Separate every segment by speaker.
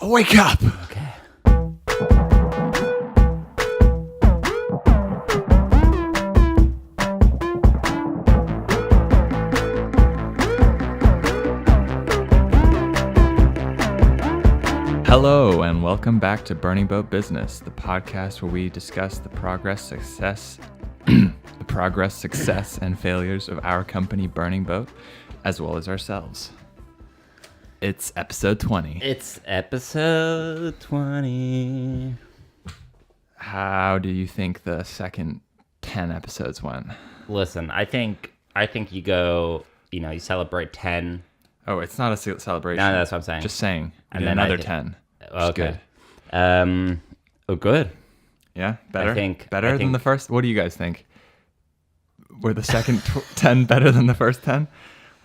Speaker 1: Wake up!
Speaker 2: Okay.
Speaker 1: Hello, and welcome back to Burning Boat Business, the podcast where we discuss the progress, success, and failures of our company, Burning Boat, as well as ourselves. It's episode 20.
Speaker 2: It's episode 20.
Speaker 1: How do you think the second 10 episodes went?
Speaker 2: Listen, I think you go, you celebrate 10.
Speaker 1: Oh, it's not a celebration.
Speaker 2: No, that's what I'm saying.
Speaker 1: Just saying.
Speaker 2: And
Speaker 1: And
Speaker 2: then
Speaker 1: another 10.
Speaker 2: Okay.
Speaker 1: Good.
Speaker 2: Good.
Speaker 1: Yeah? Better?
Speaker 2: I think
Speaker 1: than the first? What do you guys think? Were the second 10 better than the first 10?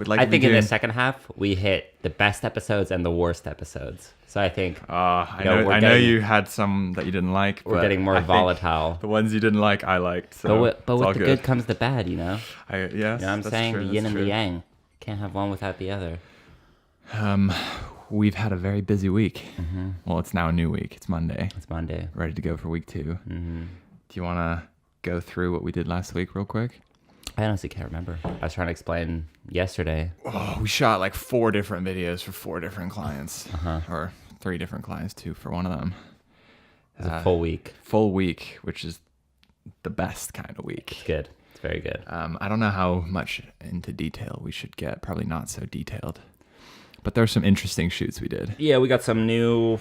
Speaker 2: I think in the second half, we hit the best episodes and the worst episodes. So I think
Speaker 1: I know you had some that you didn't like.
Speaker 2: We're getting more volatile.
Speaker 1: The ones you didn't like, I liked. So
Speaker 2: but with the good comes the bad,
Speaker 1: Yes,
Speaker 2: you know what I'm saying?
Speaker 1: True,
Speaker 2: the yin and the yang. Can't have one without the other.
Speaker 1: We've had a very busy week.
Speaker 2: Mm-hmm.
Speaker 1: Well, it's now a new week. It's Monday. Ready to go for week 2.
Speaker 2: Mm-hmm.
Speaker 1: Do you want to go through what we did last week real quick?
Speaker 2: I honestly can't remember. I was trying to explain yesterday.
Speaker 1: Oh, we shot like 4 different videos for 4 different clients.
Speaker 2: Uh-huh.
Speaker 1: Or 3 different clients too for one of them.
Speaker 2: It was a full week.
Speaker 1: Full week, which is the best kind of week.
Speaker 2: It's good. It's very good.
Speaker 1: I don't know how much into detail we should get. Probably not so detailed. But there are some interesting shoots we did.
Speaker 2: Yeah, we got some new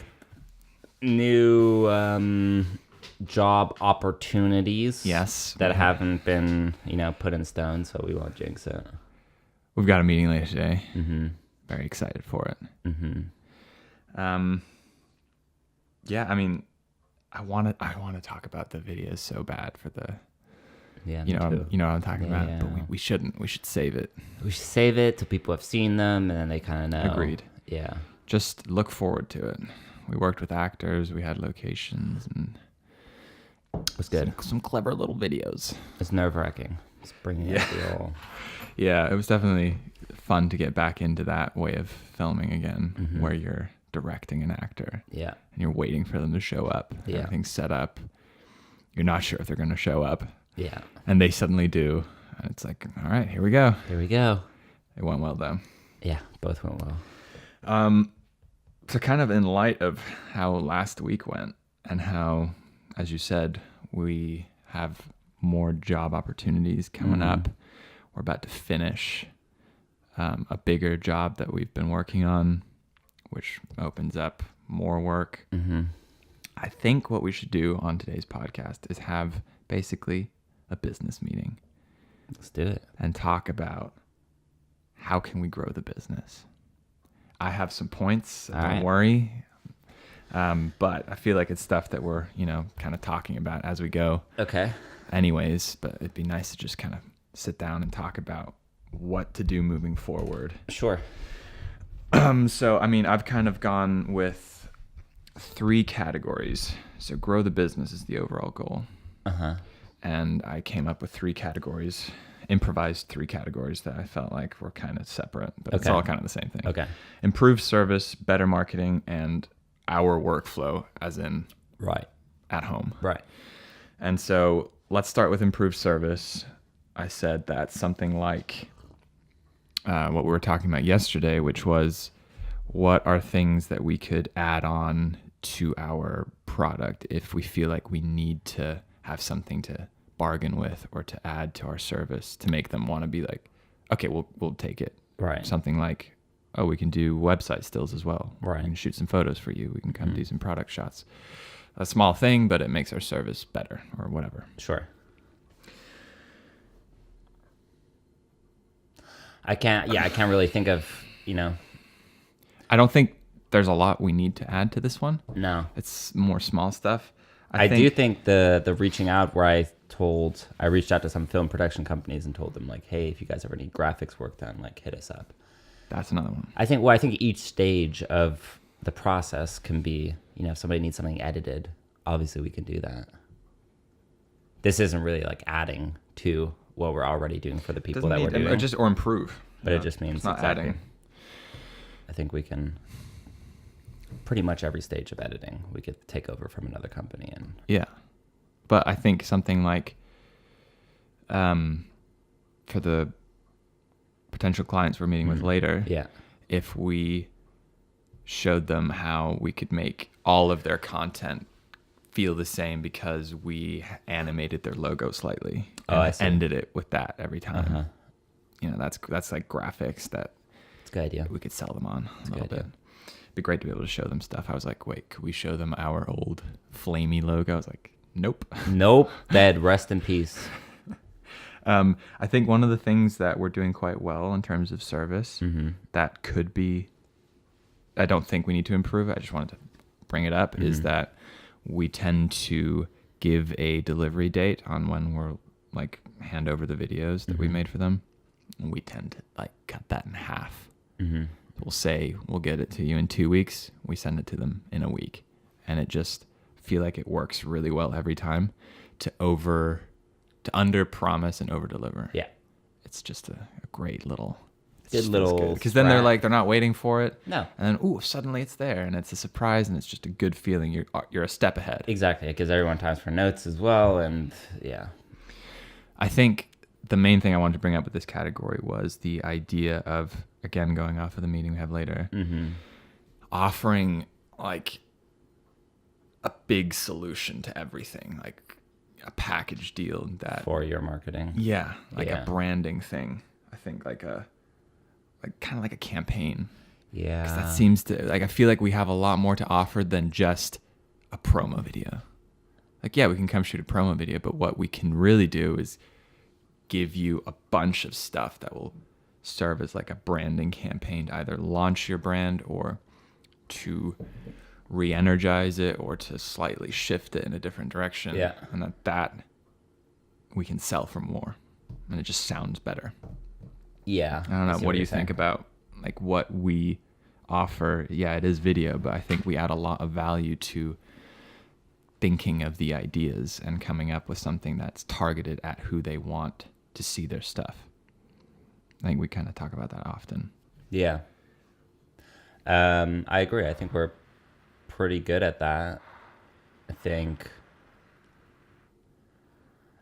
Speaker 2: job opportunities.
Speaker 1: Yes.
Speaker 2: That haven't been, put in stone, so we won't jinx it.
Speaker 1: We've got a meeting later today.
Speaker 2: Mm-hmm.
Speaker 1: Very excited for it.
Speaker 2: Mm-hmm.
Speaker 1: Yeah, I mean, I want to talk about the videos so bad for the.
Speaker 2: Yeah,
Speaker 1: you know what I'm talking about.
Speaker 2: Yeah.
Speaker 1: But we shouldn't. We should save it.
Speaker 2: We should save it till people have seen them, and then they kind of know.
Speaker 1: Agreed.
Speaker 2: Yeah.
Speaker 1: Just look forward to it. We worked with actors. We had locations, and
Speaker 2: it was good.
Speaker 1: Some clever little videos.
Speaker 2: It's nerve-wracking. Just bringing up the old.
Speaker 1: Yeah, it was definitely fun to get back into that way of filming again, where you're directing an actor.
Speaker 2: Yeah.
Speaker 1: And you're waiting for them to show up.
Speaker 2: Yeah.
Speaker 1: Everything's set up. You're not sure if they're going to show up.
Speaker 2: Yeah.
Speaker 1: And they suddenly do. And it's like, all right, here we go.
Speaker 2: Here we go.
Speaker 1: It went well, though.
Speaker 2: Yeah, both went well.
Speaker 1: So kind of in light of how last week went and how, as you said, we have more job opportunities coming up. We're about to finish a bigger job that we've been working on, which opens up more work.
Speaker 2: Mm-hmm.
Speaker 1: I think what we should do on today's podcast is have basically a business meeting.
Speaker 2: Let's do it.
Speaker 1: And talk about how can we grow the business. I have some points, don't worry. But I feel like it's stuff that we're, kind of talking about as we go.
Speaker 2: Okay.
Speaker 1: Anyways, but it'd be nice to just kind of sit down and talk about what to do moving forward.
Speaker 2: Sure.
Speaker 1: So, I mean, I've kind of gone with 3 categories. So grow the business is the overall goal.
Speaker 2: Uh-huh.
Speaker 1: And I came up with 3 categories, improvised 3 categories that I felt like were kind of separate, but it's all kind of the same thing.
Speaker 2: Okay.
Speaker 1: Improve service, better marketing, and our workflow, as in at home.
Speaker 2: Right.
Speaker 1: And so let's start with improved service. I said that's something like what we were talking about yesterday, which was what are things that we could add on to our product if we feel like we need to have something to bargain with or to add to our service to make them want to be like, okay, we'll take it.
Speaker 2: Right.
Speaker 1: Something like, oh, we can do website stills as well.
Speaker 2: Right.
Speaker 1: We can shoot some photos for you. We can come do some product shots. A small thing, but it makes our service better or whatever.
Speaker 2: Sure. I can't really think of,
Speaker 1: I don't think there's a lot we need to add to this one.
Speaker 2: No.
Speaker 1: It's more small stuff.
Speaker 2: I do think the reaching out where I reached out to some film production companies and told them like, hey, if you guys ever need graphics work done, like hit us up.
Speaker 1: That's another one.
Speaker 2: I think each stage of the process can be, if somebody needs something edited, obviously we can do that. This isn't really like adding to what we're already doing for the people that we're doing.
Speaker 1: Or improve.
Speaker 2: But it just means
Speaker 1: it's not
Speaker 2: exactly.
Speaker 1: adding.
Speaker 2: I think we can pretty much every stage of editing we could take over from another company. And
Speaker 1: Yeah. But I think something like for the potential clients we're meeting with later,
Speaker 2: yeah,
Speaker 1: if we showed them how we could make all of their content feel the same because we animated their logo slightly and
Speaker 2: I see.
Speaker 1: ended it with that every time.
Speaker 2: Uh-huh.
Speaker 1: You know, that's like graphics that
Speaker 2: it's a good idea.
Speaker 1: we could sell them on a
Speaker 2: good
Speaker 1: little bit.
Speaker 2: idea.
Speaker 1: It'd be great to be able to show them stuff. I was like, wait, could we show them our old flamey logo? I was like, nope.
Speaker 2: Nope, dead. Rest in peace.
Speaker 1: I think one of the things that we're doing quite well in terms of service that could be, I don't think we need to improve. I just wanted to bring it up is that we tend to give a delivery date on when we're like hand over the videos that we made for them. And we tend to like cut that in half. We'll say we'll get it to you in 2 weeks. We send it to them in a week, and it just feel like it works really well every time to under promise and over deliver.
Speaker 2: Yeah.
Speaker 1: It's just a great little
Speaker 2: Good little
Speaker 1: because then they're
Speaker 2: strat.
Speaker 1: like they're not waiting for it.
Speaker 2: No.
Speaker 1: And then ooh, suddenly it's there and it's a surprise and it's just a good feeling. You're a step ahead.
Speaker 2: Exactly. It gives everyone time for notes as well. And yeah.
Speaker 1: I think the main thing I wanted to bring up with this category was the idea of, again, going off of the meeting we have later, offering like a big solution to everything, like a package deal that
Speaker 2: For your marketing.
Speaker 1: yeah, like
Speaker 2: Yeah.
Speaker 1: a branding thing. I think like kind of like a campaign.
Speaker 2: Yeah.
Speaker 1: 'Cause that seems to like I feel like we have a lot more to offer than just a promo video. Like yeah, we can come shoot a promo video, but what we can really do is give you a bunch of stuff that will serve as like a branding campaign to either launch your brand or to re-energize it or to slightly shift it in a different direction.
Speaker 2: Yeah.
Speaker 1: And that we can sell for more. And it just sounds better.
Speaker 2: Yeah.
Speaker 1: I don't know.
Speaker 2: see
Speaker 1: What do
Speaker 2: you're
Speaker 1: you think
Speaker 2: saying.
Speaker 1: about like what we offer? Yeah, it is video, but I think we add a lot of value to thinking of the ideas and coming up with something that's targeted at who they want to see their stuff. I think we kind of talk about that often.
Speaker 2: Yeah. I agree. I think we're pretty good at that.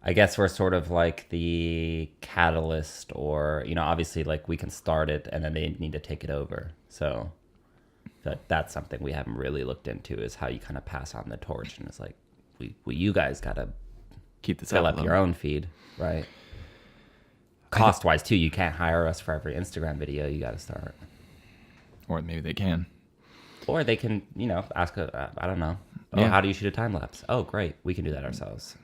Speaker 2: I guess we're sort of like the catalyst, or, you know, obviously like we can start it and then they need to take it over. So that's something we haven't really looked into, is how you kind of pass on the torch. And it's like, you guys got to
Speaker 1: Keep this
Speaker 2: fill
Speaker 1: up
Speaker 2: up your own feed, right? Cost wise too, you can't hire us for every Instagram video. You got to start.
Speaker 1: Or maybe they can.
Speaker 2: Or they can, you know, ask I don't know. Oh,
Speaker 1: Yeah.
Speaker 2: how do you shoot a time lapse? Oh, great. We can do that ourselves.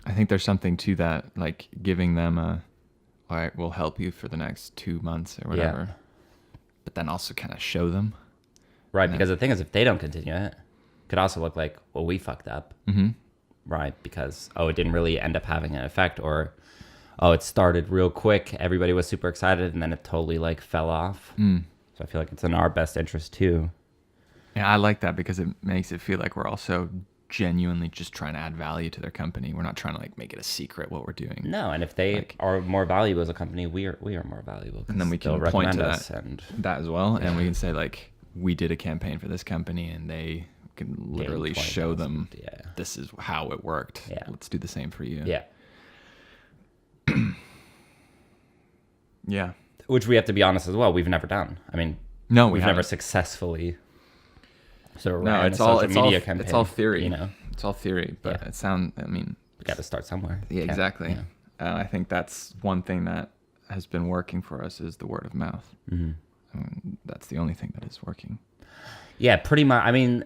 Speaker 1: I think there's something to that, like giving them all right, we'll help you for the next 2 months or whatever. But then also kind of show them.
Speaker 2: Right. Because the thing is, if they don't continue it, it could also look like, well, we fucked up.
Speaker 1: Mm-hmm.
Speaker 2: Right. Because, oh, it didn't really end up having an effect, or, oh, it started real quick. Everybody was super excited and then it totally like fell off. So I feel like it's in our best interest too.
Speaker 1: Yeah, I like that because it makes it feel like we're also genuinely just trying to add value to their company. We're not trying to like make it a secret what we're doing.
Speaker 2: No, and if they
Speaker 1: Like-
Speaker 2: are more valuable as a company, we are more valuable. 'cause
Speaker 1: And then we can
Speaker 2: they'll
Speaker 1: point to
Speaker 2: recommend
Speaker 1: that,
Speaker 2: us and
Speaker 1: that as well. And we can say like, we did a campaign for this company and they can literally show them
Speaker 2: 20,000. Yeah.
Speaker 1: this is how it worked.
Speaker 2: Yeah.
Speaker 1: Let's do the same for you.
Speaker 2: Yeah.
Speaker 1: Yeah.
Speaker 2: Which we have to be honest as well, we've never done. I mean,
Speaker 1: No,
Speaker 2: we've
Speaker 1: haven't.
Speaker 2: never successfully sort of
Speaker 1: No,
Speaker 2: ran
Speaker 1: it's
Speaker 2: a
Speaker 1: all
Speaker 2: social
Speaker 1: it's all
Speaker 2: media campaign.
Speaker 1: it's all theory.
Speaker 2: You know,
Speaker 1: It's all theory, but
Speaker 2: Yeah.
Speaker 1: it sound. I mean,
Speaker 2: we got to start somewhere.
Speaker 1: yeah,
Speaker 2: Can't-
Speaker 1: exactly.
Speaker 2: yeah.
Speaker 1: I think that's one thing that has been working for us is the word of mouth. That's the only thing that is working.
Speaker 2: Yeah, pretty much. I mean,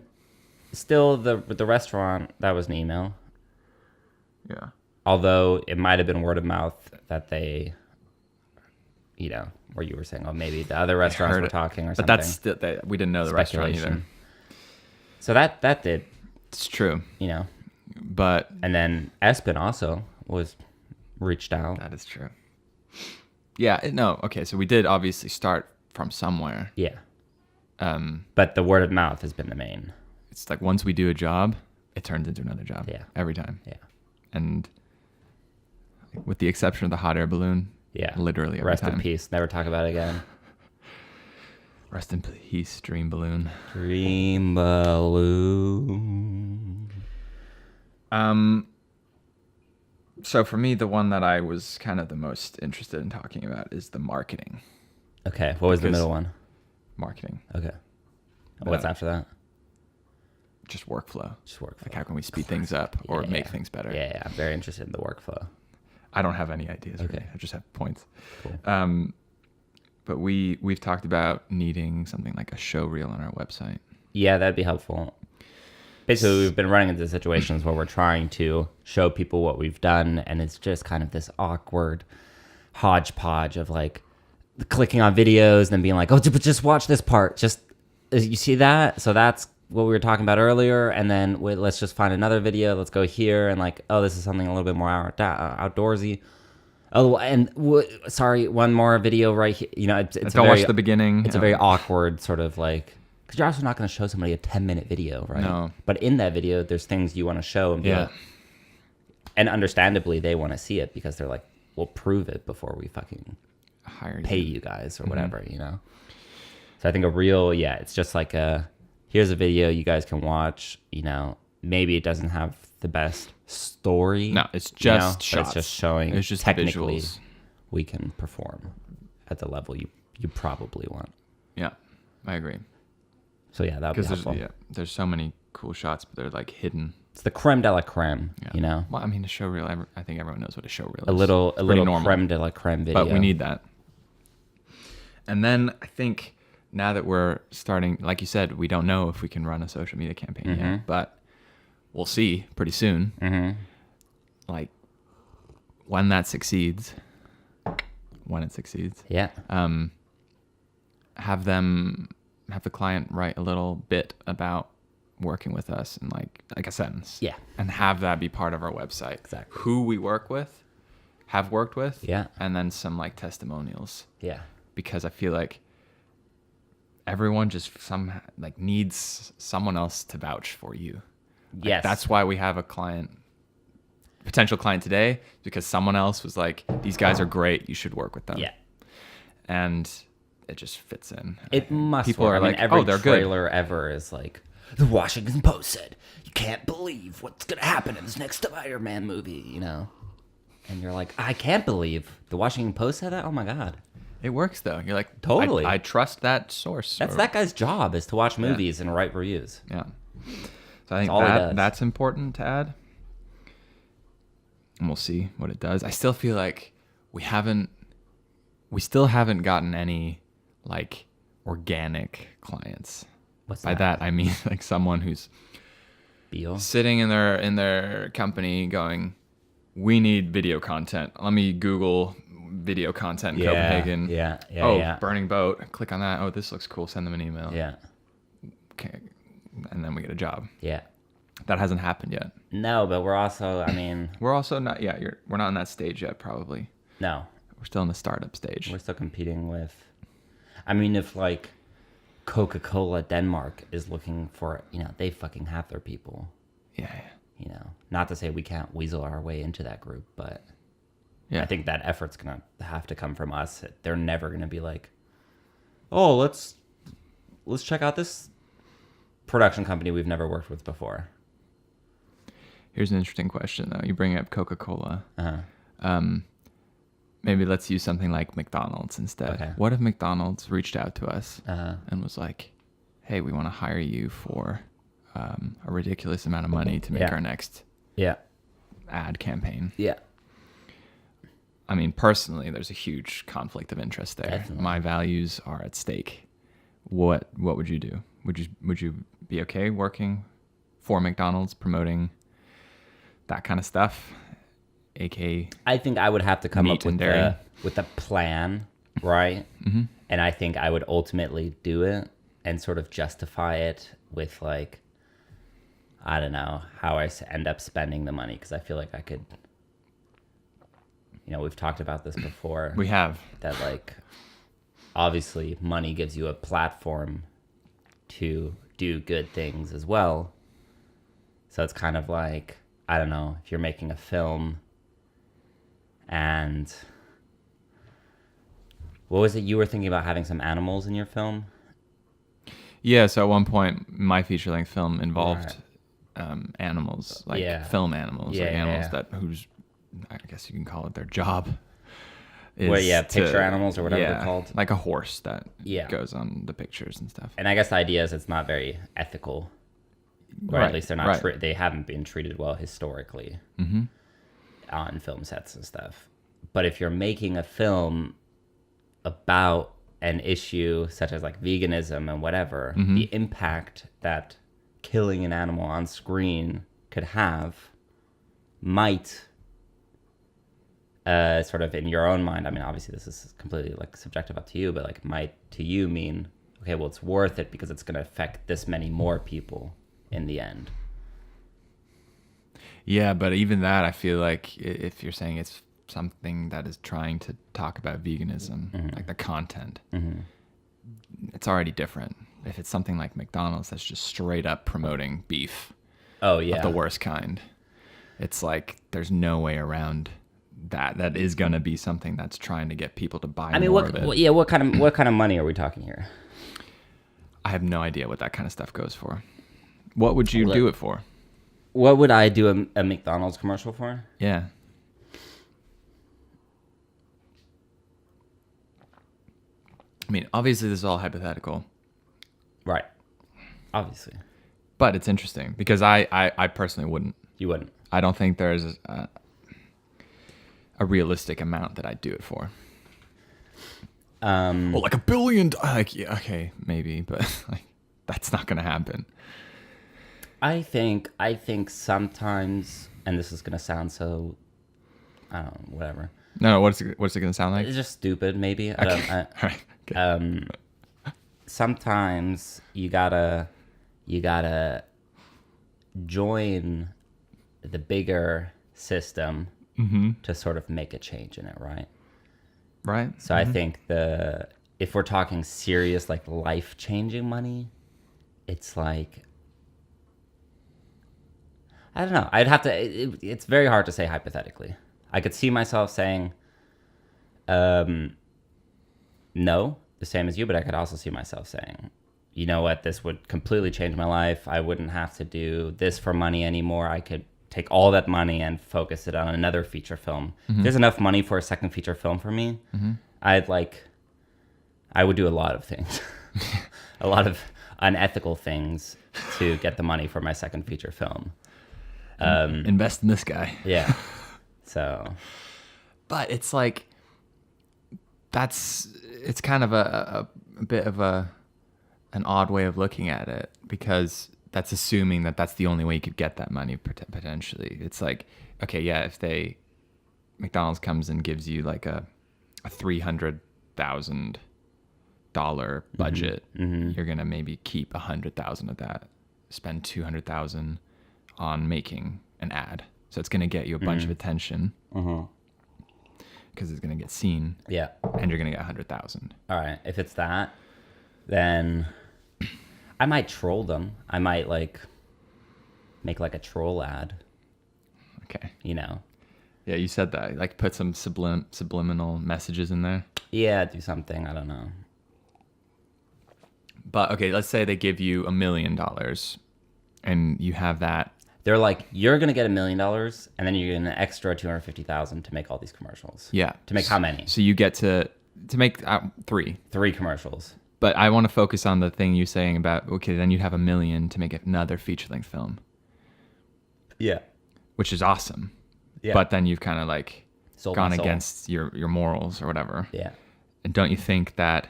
Speaker 2: still the restaurant, that was an email.
Speaker 1: Yeah.
Speaker 2: Although it might have been word of mouth that they, you know, where you were saying, oh, maybe the other restaurants
Speaker 1: heard
Speaker 2: were
Speaker 1: it.
Speaker 2: talking or
Speaker 1: But
Speaker 2: something.
Speaker 1: that's still, we didn't know the restaurant either.
Speaker 2: Speculation. So that did,
Speaker 1: It's true,
Speaker 2: you know.
Speaker 1: but
Speaker 2: And then Espen also was reached out.
Speaker 1: that is true. Yeah. No. Okay. So we did obviously start from somewhere.
Speaker 2: Yeah. But the word of mouth has been the main.
Speaker 1: It's like once we do a job, it turns into another job.
Speaker 2: Yeah.
Speaker 1: Every time.
Speaker 2: Yeah.
Speaker 1: And with the exception of the hot air balloon.
Speaker 2: Yeah.
Speaker 1: Literally every
Speaker 2: Rest
Speaker 1: time.
Speaker 2: in peace. Never talk about it again.
Speaker 1: Rest in peace, Dream Balloon.
Speaker 2: Dream balloon.
Speaker 1: So for me, the one that I was kind of the most interested in talking about is the marketing.
Speaker 2: Okay, what was the
Speaker 1: Because-
Speaker 2: middle one?
Speaker 1: Marketing.
Speaker 2: Okay. What's after that?
Speaker 1: Just workflow.
Speaker 2: Just workflow.
Speaker 1: Like how can we speed things up or
Speaker 2: Yeah,
Speaker 1: make
Speaker 2: yeah.
Speaker 1: things better?
Speaker 2: Yeah, I'm very interested in the workflow.
Speaker 1: I don't have any ideas.
Speaker 2: Okay.
Speaker 1: Really. I just have points.
Speaker 2: Cool.
Speaker 1: But we've talked about needing something like a show reel on our website.
Speaker 2: Yeah, that'd be helpful. Basically, we've been running into situations where we're trying to show people what we've done, and it's just kind of this awkward hodgepodge of like clicking on videos and then being like, oh, but just watch this part. Just, you see that? So that's what we were talking about earlier. And then let's just find another video. Let's go here. And like, oh, this is something a little bit more outdoorsy. Oh, and sorry, one more video right here. You know, it's
Speaker 1: Don't watch the beginning.
Speaker 2: It's a very awkward sort of like, because you're also not going to show somebody a 10-minute video, right?
Speaker 1: No.
Speaker 2: But in that video, there's things you want to show and be
Speaker 1: Yeah.
Speaker 2: like, and understandably, they want to see it because they're like, we'll prove it before we fucking
Speaker 1: hire
Speaker 2: pay you guys or whatever, you know? So I think a reel, yeah, it's just like here's a video you guys can watch, you know, maybe it doesn't have the best story.
Speaker 1: No, it's
Speaker 2: you know,
Speaker 1: just
Speaker 2: but
Speaker 1: shots.
Speaker 2: it's just showing
Speaker 1: It's just
Speaker 2: technically
Speaker 1: visuals.
Speaker 2: we can perform at the level you probably want.
Speaker 1: Yeah, I agree.
Speaker 2: So yeah, that would be
Speaker 1: Because
Speaker 2: helpful.
Speaker 1: there's so many cool shots, but they're like hidden.
Speaker 2: It's the creme de la creme,
Speaker 1: Yeah.
Speaker 2: you know?
Speaker 1: Well, I mean, a show reel. I think everyone knows what a show reel is.
Speaker 2: A little
Speaker 1: normal.
Speaker 2: creme de la creme video.
Speaker 1: But we need that. And then I think now that we're starting, like you said, we don't know if we can run a social media campaign yet, but we'll see pretty soon. Like when it succeeds,
Speaker 2: Yeah.
Speaker 1: have the client write a little bit about working with us in like a sentence.
Speaker 2: Yeah.
Speaker 1: And have that be part of our website.
Speaker 2: Exactly.
Speaker 1: Who we work with, have worked with.
Speaker 2: Yeah.
Speaker 1: And then some like testimonials.
Speaker 2: Yeah.
Speaker 1: Because I feel like everyone just needs someone else to vouch for you. Like,
Speaker 2: Yes.
Speaker 1: That's why we have a potential client today, because someone else was like, these guys are great. You should work with them.
Speaker 2: Yeah.
Speaker 1: And it just fits in.
Speaker 2: It must
Speaker 1: People
Speaker 2: work.
Speaker 1: are
Speaker 2: I mean,
Speaker 1: like,
Speaker 2: every
Speaker 1: oh, they're good.
Speaker 2: trailer ever is like, the Washington Post said, you can't believe what's going to happen in this next Iron Man movie, you know? And you're like, I can't believe the Washington Post said that? Oh my God.
Speaker 1: It works though. You're like,
Speaker 2: Totally.
Speaker 1: I trust that source.
Speaker 2: That's that guy's job, is to watch movies and write reviews.
Speaker 1: Yeah. So I think
Speaker 2: all he does.
Speaker 1: that's important to add. And we'll see what it does. I still feel like we still haven't gotten any like organic clients.
Speaker 2: What's
Speaker 1: By that I mean like someone who's
Speaker 2: Beal?
Speaker 1: sitting in their company going, we need video content. Let me Google video content in Copenhagen.
Speaker 2: Yeah.
Speaker 1: Burning Boat. Click on that. Oh, this looks cool. Send them an email.
Speaker 2: Yeah.
Speaker 1: Okay. And then we get a job.
Speaker 2: Yeah.
Speaker 1: That hasn't happened yet.
Speaker 2: No, but we're also, I mean,
Speaker 1: We're also not. Yeah, we're not in that stage yet. Probably.
Speaker 2: no.
Speaker 1: We're still in the startup stage.
Speaker 2: We're still competing with, I mean, if like Coca-Cola Denmark is looking for, you know, they fucking have their people,
Speaker 1: Yeah.
Speaker 2: you know, not to say we can't weasel our way into that group, but
Speaker 1: Yeah.
Speaker 2: I think that effort's going to have to come from us. They're never going to be like, oh, let's check out this production company we've never worked with before.
Speaker 1: Here's an interesting question though. You bring up Coca-Cola.
Speaker 2: Uh-huh.
Speaker 1: Maybe let's use something like McDonald's instead.
Speaker 2: Okay.
Speaker 1: What if McDonald's reached out to us
Speaker 2: Uh-huh.
Speaker 1: and was like, "Hey, we want to hire you for a ridiculous amount of money to make
Speaker 2: Yeah.
Speaker 1: our next
Speaker 2: Yeah.
Speaker 1: ad campaign."
Speaker 2: Yeah.
Speaker 1: I mean, personally, there's a huge conflict of interest there.
Speaker 2: Definitely.
Speaker 1: My values are at stake. What would you do? Would you be okay working for McDonald's, promoting that kind of stuff? AK.
Speaker 2: I think I would have to come
Speaker 1: Meat
Speaker 2: up with
Speaker 1: and dairy.
Speaker 2: with a plan, right?
Speaker 1: Mm-hmm.
Speaker 2: And I think I would ultimately do it and sort of justify it with like, I don't know how I end up spending the money, because I feel like I could, you know, we've talked about this before.
Speaker 1: We have.
Speaker 2: That like, obviously money gives you a platform to do good things as well. So it's kind of like, I don't know, if you're making a film and what was it you were thinking about having some animals in your film?
Speaker 1: Yeah, so at one point, my feature length film involved
Speaker 2: Right.
Speaker 1: animals, like
Speaker 2: Yeah.
Speaker 1: film animals,
Speaker 2: Yeah,
Speaker 1: like
Speaker 2: yeah,
Speaker 1: animals
Speaker 2: yeah.
Speaker 1: that whose, I guess you can call it their job.
Speaker 2: Well, yeah,
Speaker 1: To-
Speaker 2: picture animals or whatever they're called.
Speaker 1: like a horse that
Speaker 2: Yeah.
Speaker 1: goes on the pictures and stuff.
Speaker 2: And I guess the idea is it's not very ethical, or at
Speaker 1: Right,
Speaker 2: least they're not.
Speaker 1: right.
Speaker 2: They haven't been treated well historically
Speaker 1: Mm-hmm.
Speaker 2: on film sets and stuff. But if you're making a film about an issue such as like veganism and whatever,
Speaker 1: Mm-hmm.
Speaker 2: the impact that killing an animal on screen could have might sort of in your own mind, I mean, obviously this is completely like subjective up to you, but like might to you mean, okay, well, it's worth it because it's going to affect this many more people in the end.
Speaker 1: Yeah, but even that, I feel like if you're saying it's something that is trying to talk about veganism,
Speaker 2: Mm-hmm.
Speaker 1: like the content, it's already different. If it's something like McDonald's that's just straight up promoting beef
Speaker 2: Oh
Speaker 1: of
Speaker 2: yeah.
Speaker 1: the worst kind, it's like there's no way around that. That is going to be something that's trying to get people to buy
Speaker 2: I mean,
Speaker 1: more of it.
Speaker 2: what kind of money are we talking here?
Speaker 1: I have no idea what that kind of stuff goes for. What would you
Speaker 2: Look.
Speaker 1: do it for?
Speaker 2: What would I do a McDonald's commercial for?
Speaker 1: Yeah. I mean, obviously this is all hypothetical,
Speaker 2: Right. Obviously.
Speaker 1: but it's interesting because I personally wouldn't.
Speaker 2: You wouldn't.
Speaker 1: I don't think there's a realistic amount that I'd do it for. Well, like $1 billion. Like, yeah, okay, maybe, but like that's not gonna happen.
Speaker 2: I think sometimes, and this is gonna sound so, I don't know, whatever.
Speaker 1: No, what's it gonna sound like?
Speaker 2: It's just stupid, maybe. I don't.
Speaker 1: All right. Okay.
Speaker 2: Sometimes you gotta join the bigger system to sort of make a change in it, right?
Speaker 1: Right.
Speaker 2: So I think if we're talking serious, like life-changing money, it's like, I don't know. I'd have to. It's very hard to say hypothetically. I could see myself saying, no, the same as you, but I could also see myself saying, you know what, this would completely change my life. I wouldn't have to do this for money anymore. I could take all that money and focus it on another feature film. If there's enough money for a second feature film for me, I would do a lot of things, a lot of unethical things to get the money for my second feature film.
Speaker 1: Invest in this guy.
Speaker 2: Yeah. So,
Speaker 1: But it's like it's kind of a bit of an odd way of looking at it because that's assuming that that's the only way you could get that money potentially. It's like, okay, yeah, if McDonald's comes and gives you like a $300,000 budget, you're gonna maybe keep 100,000 of that, spend 200,000 on making an ad. So it's gonna get you a bunch of attention because it's gonna get seen,
Speaker 2: yeah.
Speaker 1: and you're gonna get 100,000.
Speaker 2: All right. If it's that, then I might troll them. I might like make like a troll ad,
Speaker 1: Okay.
Speaker 2: you know?
Speaker 1: Yeah, you said that. Like put some subliminal messages in there.
Speaker 2: Yeah, do something. I don't know.
Speaker 1: But okay, let's say they give you $1 million and you have that.
Speaker 2: They're like, you're going to get $1 million and then you're getting an extra 250,000 to make all these commercials.
Speaker 1: Yeah.
Speaker 2: To make how many?
Speaker 1: So you get to make 3.
Speaker 2: 3 commercials.
Speaker 1: But I want to focus on the thing you're saying about, okay, then you'd have $1 million to make another feature-length film,
Speaker 2: Yeah.
Speaker 1: which is awesome.
Speaker 2: Yeah.
Speaker 1: But then you've kind of like
Speaker 2: Sold
Speaker 1: gone
Speaker 2: my soul.
Speaker 1: against your morals or whatever.
Speaker 2: Yeah.
Speaker 1: And don't you think that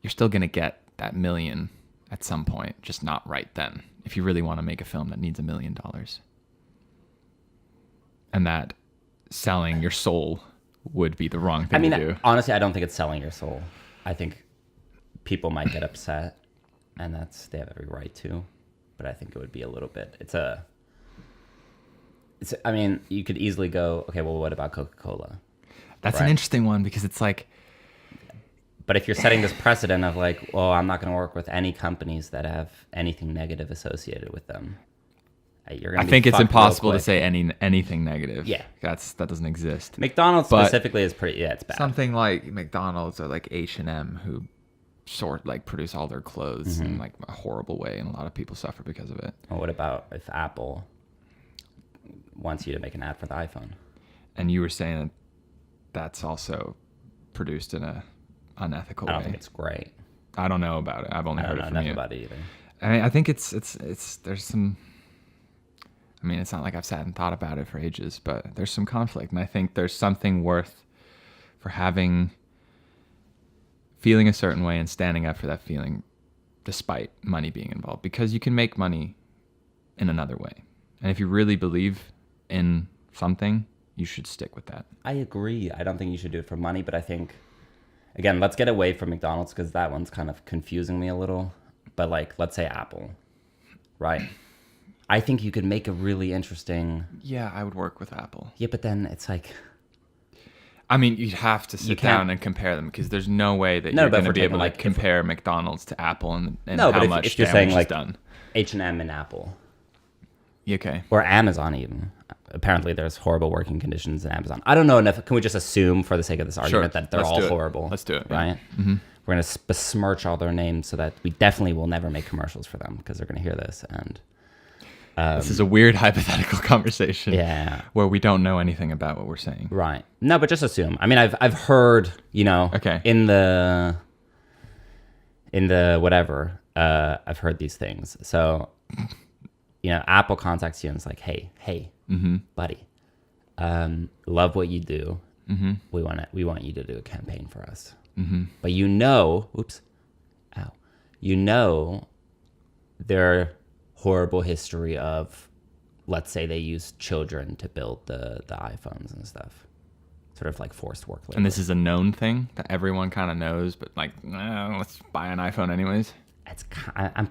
Speaker 1: you're still going to get that $1 million at some point, just not right then, if you really want to make a film that needs $1 million? And that selling your soul would be the wrong thing to do.
Speaker 2: Honestly, I don't think it's selling your soul. I think people might get upset, and they have every right to. But I think it would be a little bit. I mean, you could easily go, okay, well, what about Coca-Cola?
Speaker 1: That's
Speaker 2: Right.
Speaker 1: an interesting one because it's like,
Speaker 2: But if you're setting this precedent of like, well, I'm not going to work with any companies that have anything negative associated with them, you're going
Speaker 1: I
Speaker 2: to
Speaker 1: think it's impossible to say anything negative.
Speaker 2: Yeah.
Speaker 1: that doesn't exist.
Speaker 2: McDonald's
Speaker 1: But
Speaker 2: specifically is pretty. Yeah, it's bad.
Speaker 1: Something like McDonald's or like H&M, who produce all their clothes in like a horrible way, and a lot of people suffer because of it.
Speaker 2: Well, what about if Apple wants you to make an ad for the iPhone?
Speaker 1: And you were saying that that's also produced in a unethical
Speaker 2: I don't
Speaker 1: way.
Speaker 2: think it's great.
Speaker 1: I don't know about it. I've only
Speaker 2: I
Speaker 1: heard
Speaker 2: don't know
Speaker 1: it from
Speaker 2: enough
Speaker 1: you.
Speaker 2: about it either.
Speaker 1: I think it's there's some. I mean, it's not like I've sat and thought about it for ages, but there's some conflict, and I think there's something worth for feeling a certain way and standing up for that feeling, despite money being involved, because you can make money in another way, and if you really believe in something, you should stick with that.
Speaker 2: I agree. I don't think you should do it for money, but I think, again, let's get away from McDonald's because that one's kind of confusing me a little. But like, let's say Apple, right? I think you could make a really interesting.
Speaker 1: Yeah, I would work with Apple.
Speaker 2: Yeah, but then it's like.
Speaker 1: I mean, you'd have to
Speaker 2: You
Speaker 1: sit
Speaker 2: can't-
Speaker 1: down and compare them because there's no way that
Speaker 2: No,
Speaker 1: you're
Speaker 2: but
Speaker 1: going
Speaker 2: if
Speaker 1: to
Speaker 2: we're
Speaker 1: be
Speaker 2: taking,
Speaker 1: able to
Speaker 2: like, if-
Speaker 1: compare McDonald's to Apple and
Speaker 2: No, but
Speaker 1: how
Speaker 2: if
Speaker 1: much
Speaker 2: you're
Speaker 1: damage
Speaker 2: saying
Speaker 1: is
Speaker 2: like
Speaker 1: done.
Speaker 2: H&M and Apple
Speaker 1: Okay.
Speaker 2: or Amazon even. Apparently there's horrible working conditions in Amazon. I don't know enough. Can we just assume for the sake of this argument that they're
Speaker 1: Let's
Speaker 2: all
Speaker 1: do it.
Speaker 2: horrible?
Speaker 1: Let's do it, yeah.
Speaker 2: Right? Mm-hmm. We're going to besmirch all their names so that we definitely will never make commercials for them because they're going to hear this. And
Speaker 1: This is a weird hypothetical conversation
Speaker 2: yeah,
Speaker 1: where we don't know anything about what we're saying.
Speaker 2: right. No, but just assume. I mean, I've heard,
Speaker 1: Okay.
Speaker 2: in the whatever, I've heard these things. So, Apple contacts you and it's like, hey, buddy, love what you do. Mm-hmm. We want you to do a campaign for us. Mm-hmm. But their horrible history of, let's say they use children to build the iPhones and stuff, sort of like forced work labor.
Speaker 1: And this is a known thing that everyone kind of knows, but like, let's buy an iPhone anyways.
Speaker 2: I'm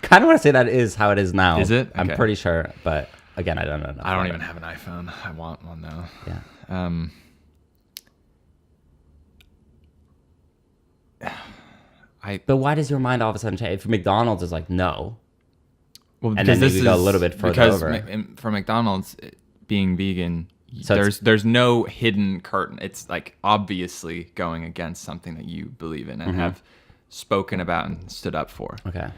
Speaker 2: kind of want to say that is how it is now.
Speaker 1: Is it?
Speaker 2: I'm
Speaker 1: Okay.
Speaker 2: pretty sure, but again, I don't know. enough
Speaker 1: I don't
Speaker 2: about
Speaker 1: even
Speaker 2: it.
Speaker 1: have an iPhone. I want one though.
Speaker 2: Yeah. But why does your mind all of a sudden change? If McDonald's is like no,
Speaker 1: Well,
Speaker 2: And
Speaker 1: because
Speaker 2: then maybe go a little bit further
Speaker 1: because
Speaker 2: over.
Speaker 1: For McDonald's being vegan,
Speaker 2: So it's-
Speaker 1: there's no hidden curtain. It's like obviously going against something that you believe in and have spoken about and stood up for.
Speaker 2: okay,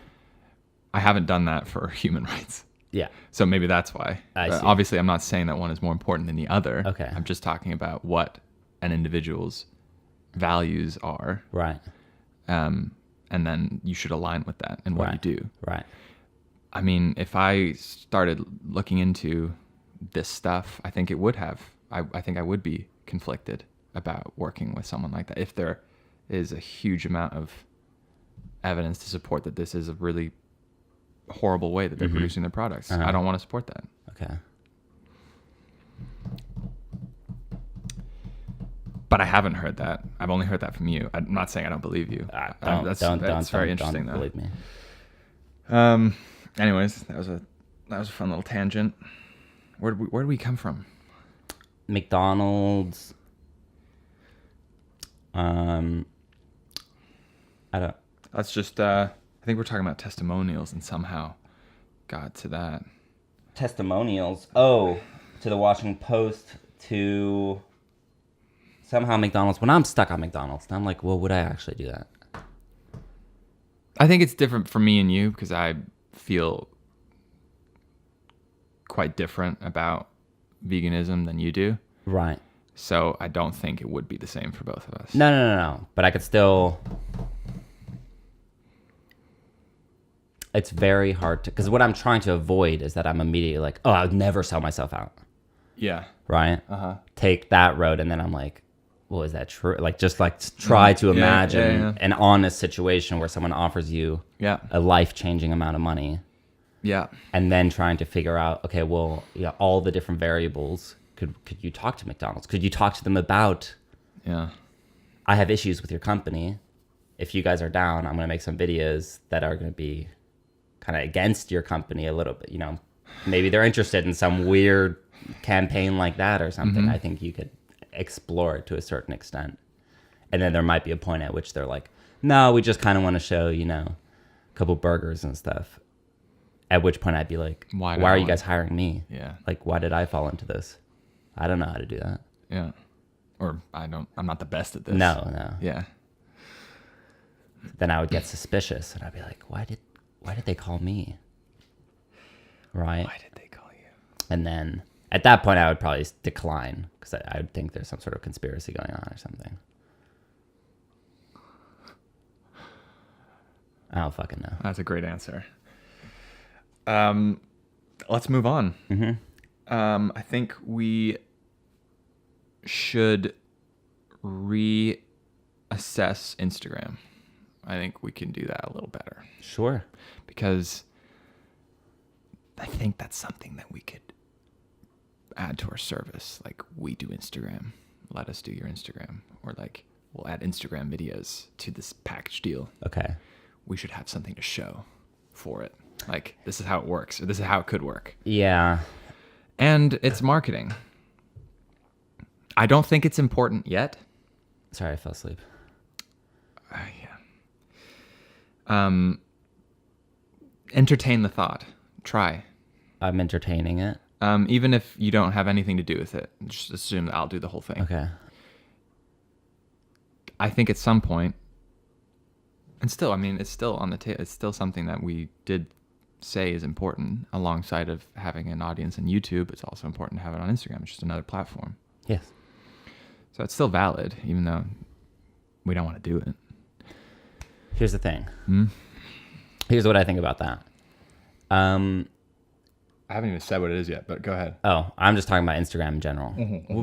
Speaker 1: I haven't done that for human rights.
Speaker 2: yeah,
Speaker 1: So maybe that's why.
Speaker 2: I see.
Speaker 1: Obviously, I'm not saying that one is more important than the other.
Speaker 2: Okay.
Speaker 1: I'm just talking about what an individual's values are,
Speaker 2: right,
Speaker 1: and then you should align with that in what
Speaker 2: Right.
Speaker 1: you do.
Speaker 2: right,
Speaker 1: I mean, if I started looking into this stuff, I think it would have. I think I would be conflicted about working with someone like that if there is a huge amount of evidence to support that this is a really horrible way that they're producing their products.
Speaker 2: Uh-huh.
Speaker 1: I don't want to support that.
Speaker 2: okay.
Speaker 1: But I haven't heard that. I've only heard that from you. I'm not saying I don't believe you. That's very interesting,
Speaker 2: don't
Speaker 1: though.
Speaker 2: believe me.
Speaker 1: Anyways, that was a fun little tangent. Where did we come from?
Speaker 2: McDonald's. I don't.
Speaker 1: That's just. I think we're talking about testimonials and somehow got to that.
Speaker 2: Testimonials. Oh, to the Washington Post, to somehow McDonald's. When I'm stuck on McDonald's, I'm like, well, would I actually do that?
Speaker 1: I think it's different for me and you because I feel quite different about veganism than you do.
Speaker 2: Right.
Speaker 1: So I don't think it would be the same for both of us.
Speaker 2: No. But I could still. It's very hard to, because what I'm trying to avoid is that I'm immediately like, oh, I would never sell myself out.
Speaker 1: Yeah.
Speaker 2: Right. Take that road, and then I'm like, well, is that true? Like, just like try to
Speaker 1: Yeah,
Speaker 2: imagine
Speaker 1: yeah.
Speaker 2: an honest situation where someone offers you
Speaker 1: Yeah.
Speaker 2: a life-changing amount of money,
Speaker 1: Yeah.
Speaker 2: and then trying to figure out, okay, well, yeah, all the different variables. Could you talk to McDonald's? Could you talk to them about,
Speaker 1: Yeah.
Speaker 2: I have issues with your company. If you guys are down, I'm going to make some videos that are going to be kind of against your company a little bit. Maybe they're interested in some weird campaign like that or something. I think you could explore it to a certain extent. And then there might be a point at which they're like, no, we just kind of want to show, a couple burgers and stuff. At which point I'd be like,
Speaker 1: Why
Speaker 2: why are you
Speaker 1: not?
Speaker 2: guys hiring me?
Speaker 1: Yeah.
Speaker 2: Like, why did I fall into this? I don't know how to do that.
Speaker 1: Yeah. Or I'm not the best at this.
Speaker 2: No.
Speaker 1: Yeah.
Speaker 2: then I would get suspicious and I'd be like, why did they call me? Right.
Speaker 1: Why did they call you?
Speaker 2: And then at that point I would probably decline because I would think there's some sort of conspiracy going on or something. I don't fucking know.
Speaker 1: That's a great answer. Let's move on. I think we should reassess Instagram. I think we can do that a little better
Speaker 2: Sure.
Speaker 1: because I think that's something that we could add to our service. Like, we do Instagram. Let us do your Instagram. Or like, we'll add Instagram videos to this package deal.
Speaker 2: Okay.
Speaker 1: We should have something to show for it. Like, this is how it works, or this is how it could work.
Speaker 2: Yeah.
Speaker 1: And it's marketing. I don't think it's important yet.
Speaker 2: Sorry, I fell asleep.
Speaker 1: Entertain the thought. Try.
Speaker 2: I'm entertaining it.
Speaker 1: Even if you don't have anything to do with it, just assume that I'll do the whole thing.
Speaker 2: Okay.
Speaker 1: I think at some point, and still, I mean, it's still on the table. It's still something that we did say is important alongside of having an audience on YouTube. It's also important to have it on Instagram. It's just another platform.
Speaker 2: Yes.
Speaker 1: So it's still valid, even though we don't want to do it.
Speaker 2: Here's the thing. Here's what I think about that.
Speaker 1: I haven't even said what it is yet, but go ahead.
Speaker 2: Oh, I'm just talking about Instagram in general.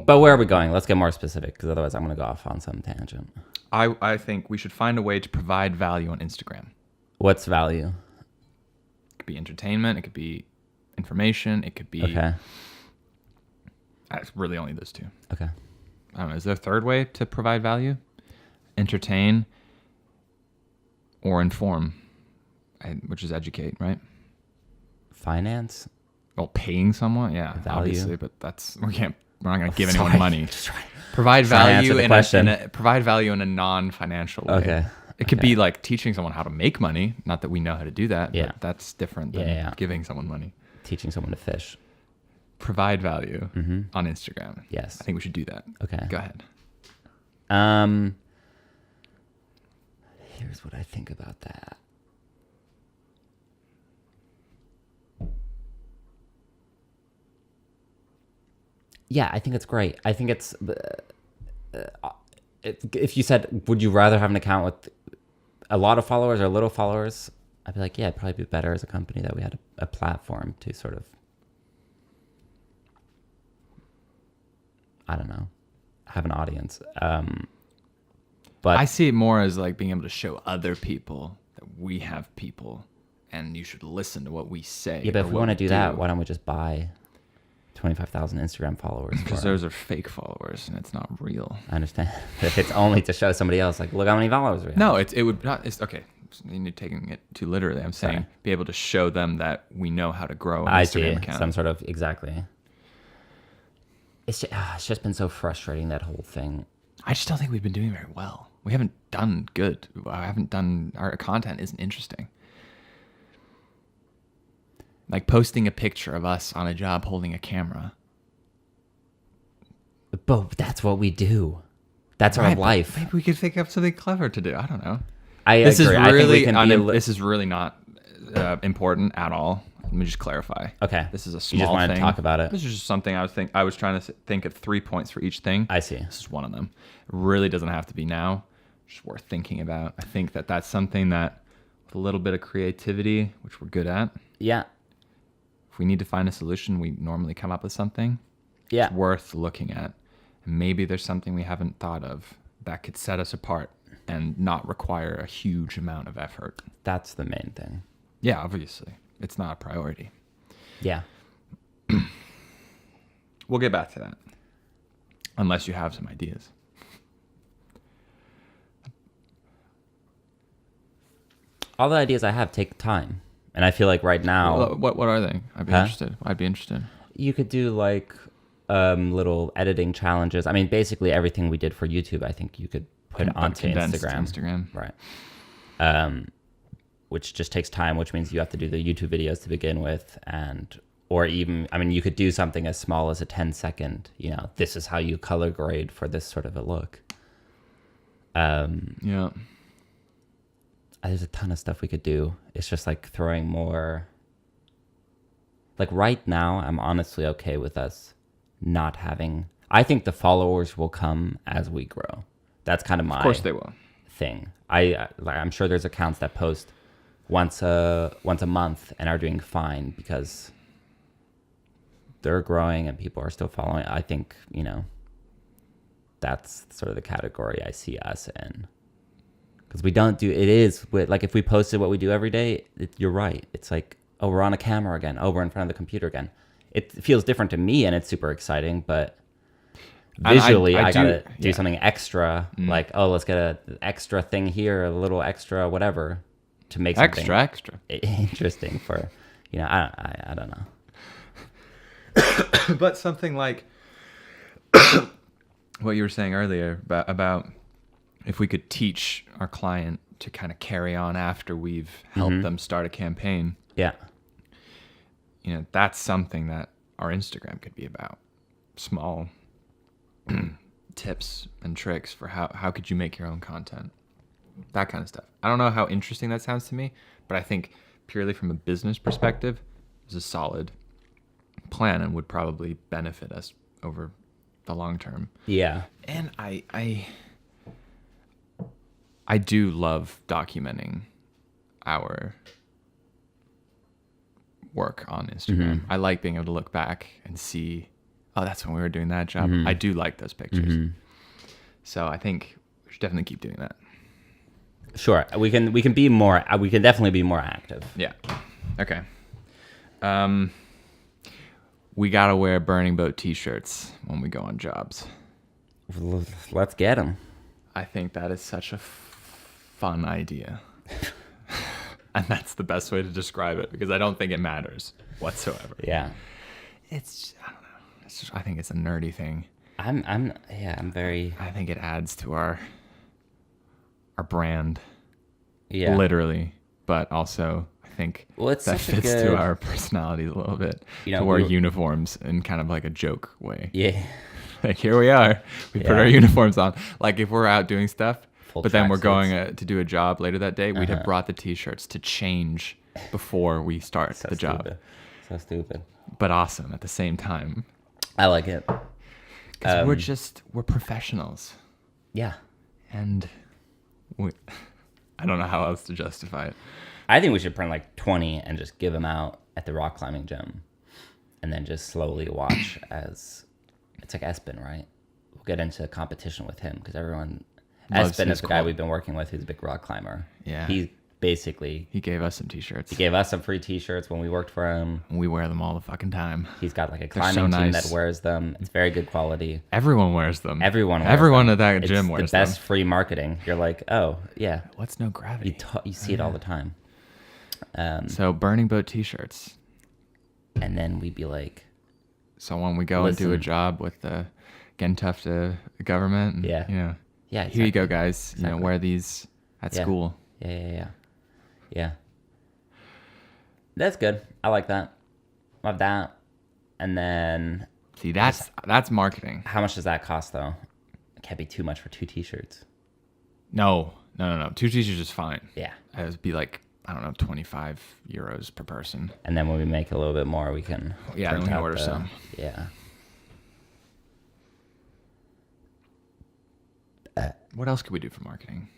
Speaker 2: But where are we going? Let's get more specific, because otherwise I'm going to go off on some tangent.
Speaker 1: I think we should find a way to provide value on Instagram.
Speaker 2: What's value?
Speaker 1: It could be entertainment. It could be information. It could be...
Speaker 2: Okay.
Speaker 1: It's really only those two.
Speaker 2: Okay.
Speaker 1: I don't know. Is there a third way to provide value? Entertain or inform, which is educate, right?
Speaker 2: Finance?
Speaker 1: Well, paying someone, yeah,
Speaker 2: Value.
Speaker 1: obviously, but we're not going to give anyone money.
Speaker 2: Just try.
Speaker 1: Provide
Speaker 2: Try to answer
Speaker 1: value
Speaker 2: the
Speaker 1: in
Speaker 2: question.
Speaker 1: provide value in a non-financial way.
Speaker 2: Okay.
Speaker 1: It could be like teaching someone how to make money. Not that we know how to do that.
Speaker 2: Yeah.
Speaker 1: But that's different than giving someone money.
Speaker 2: Teaching someone to fish.
Speaker 1: Provide value on Instagram.
Speaker 2: Yes.
Speaker 1: I think we should do that.
Speaker 2: Okay.
Speaker 1: Go ahead.
Speaker 2: Here's what I think about that. Yeah, I think it's great. I think it's if you said, would you rather have an account with a lot of followers or little followers? I'd be like, yeah, it'd probably be better as a company that we had a platform to sort of, I don't know, have an audience. But
Speaker 1: I see it more as like being able to show other people that we have people and you should listen to what we say.
Speaker 2: yeah, but
Speaker 1: or
Speaker 2: if we
Speaker 1: what
Speaker 2: want to do that, why don't we just buy 25,000 Instagram followers?
Speaker 1: Because
Speaker 2: for
Speaker 1: those are fake followers and it's not real.
Speaker 2: I understand. But if it's only to show somebody else, like, look how many followers we have.
Speaker 1: No, it would not. It's okay. You're taking it too literally. I'm saying
Speaker 2: Sorry.
Speaker 1: be able to show them that we know how to grow an
Speaker 2: I
Speaker 1: Instagram
Speaker 2: see.
Speaker 1: account.
Speaker 2: Some sort of, exactly. It's just been so frustrating, that whole thing.
Speaker 1: I just don't think we've been doing very well. We haven't done good. Our content isn't interesting. Like posting a picture of us on a job holding a camera.
Speaker 2: But that's what we do. That's our
Speaker 1: Right, but
Speaker 2: life.
Speaker 1: Maybe we could think of something clever to do. I don't know.
Speaker 2: I
Speaker 1: This is
Speaker 2: agree. I think we
Speaker 1: really
Speaker 2: can be
Speaker 1: this is really not important at all. Let me just clarify.
Speaker 2: Okay.
Speaker 1: This is a
Speaker 2: You
Speaker 1: small
Speaker 2: just wanted
Speaker 1: thing.
Speaker 2: to talk about it.
Speaker 1: This is just something I was trying to think of 3 points for each thing.
Speaker 2: I see.
Speaker 1: This is one of them. It really doesn't have to be now. Just worth thinking about. I think that's something that with a little bit of creativity, which we're good at,
Speaker 2: Yeah.
Speaker 1: if we need to find a solution, we normally come up with something.
Speaker 2: Yeah.
Speaker 1: It's worth looking at. And maybe there's something we haven't thought of that could set us apart and not require a huge amount of effort.
Speaker 2: That's the main thing.
Speaker 1: Yeah, obviously. It's not a priority.
Speaker 2: Yeah.
Speaker 1: We'll get back to that. Unless you have some ideas.
Speaker 2: All the ideas I have take time. And I feel like right now
Speaker 1: What are they? I'd be interested. I'd be interested.
Speaker 2: you could do like little editing challenges. I mean, basically everything we did for YouTube, I think you could put onto
Speaker 1: Condensed
Speaker 2: Instagram. Right. Which just takes time, which means you have to do the YouTube videos to begin with. Or even, I mean, you could do something as small as a 10-second, this is how you color grade for this sort of a look.
Speaker 1: Yeah.
Speaker 2: there's a ton of stuff we could do. It's just like throwing more. Like right now, I'm honestly okay with us not having. I think the followers will come as we grow. That's kind of my
Speaker 1: Of course they will.
Speaker 2: thing. I'm sure there's accounts that post once a month and are doing fine because they're growing and people are still following. I think, that's sort of the category I see us in. Because we don't do, it is, like if we posted what we do every day, you're right. It's like, oh, we're on a camera again. Oh, we're in front of the computer again. It feels different to me and it's super exciting, but visually I gotta do something extra. Like, oh, let's get an extra thing here, a little extra whatever to make something
Speaker 1: extra
Speaker 2: interesting for, I don't know.
Speaker 1: But something like what you were saying earlier about if we could teach our client to kind of carry on after we've helped them start a campaign.
Speaker 2: Yeah.
Speaker 1: That's something that our Instagram could be about. Small tips and tricks for how could you make your own content. That kind of stuff. I don't know how interesting that sounds to me, but I think purely from a business perspective, it's a solid plan and would probably benefit us over the long term.
Speaker 2: Yeah.
Speaker 1: And I do love documenting our work on Instagram. I like being able to look back and see, oh, that's when we were doing that job. I do like those pictures. So I think we should definitely keep doing that.
Speaker 2: Sure. We can be more, we can definitely be more active.
Speaker 1: Yeah. Okay. We got to wear Burning Boat t-shirts when we go on jobs.
Speaker 2: Let's get them.
Speaker 1: I think that is such a fun idea. And that's the best way to describe it because I don't think it matters whatsoever.
Speaker 2: Yeah.
Speaker 1: It's, I don't know. I think it's a nerdy thing.
Speaker 2: I'm very.
Speaker 1: I think it adds to our brand.
Speaker 2: Yeah.
Speaker 1: Literally. But also, I think
Speaker 2: it's
Speaker 1: that
Speaker 2: such a
Speaker 1: fits
Speaker 2: good,
Speaker 1: to our personalities a little bit. To wear uniforms in kind of like a joke way.
Speaker 2: Yeah.
Speaker 1: Like, here we are. We put our uniforms on. Like, if we're out doing stuff, but then we're going to do a job later that day, we'd have brought the t-shirts to change before we start the job.
Speaker 2: So stupid.
Speaker 1: But awesome at the same time.
Speaker 2: I like it.
Speaker 1: Because we're professionals.
Speaker 2: Yeah.
Speaker 1: And I don't know how else to justify it.
Speaker 2: I think we should print like 20 and just give them out at the rock climbing gym. And then just slowly watch as... It's like Espen, right? We'll get into competition with him because everyone... Espen is the guy we've been working with who's a big rock climber.
Speaker 1: Yeah.
Speaker 2: He
Speaker 1: gave us some t-shirts.
Speaker 2: He gave us some free t-shirts when we worked for him.
Speaker 1: We wear them all the fucking time.
Speaker 2: He's got like a climbing team that wears them. It's very good quality.
Speaker 1: Everyone wears them.
Speaker 2: Everyone
Speaker 1: at that gym wears them.
Speaker 2: It's the best free marketing. You're like, oh, yeah.
Speaker 1: What's no gravity?
Speaker 2: You see it all the time.
Speaker 1: So Burning Boat t-shirts.
Speaker 2: And then we'd be like...
Speaker 1: So when we go and do a job with the Getting Tough to the government.
Speaker 2: Yeah.
Speaker 1: Yeah,
Speaker 2: exactly.
Speaker 1: Here you go, guys. Exactly. Wear these at school.
Speaker 2: Yeah. That's good. I like that. Love that. And then...
Speaker 1: See, that's marketing.
Speaker 2: How much does that cost, though? It can't be too much for 2 t-shirts.
Speaker 1: No. 2 t-shirts is fine.
Speaker 2: Yeah.
Speaker 1: It would be like, I don't know, 25 euros per person.
Speaker 2: And then when we make a little bit more, we can...
Speaker 1: Yeah, then we can order some.
Speaker 2: Yeah.
Speaker 1: What else could we do for marketing?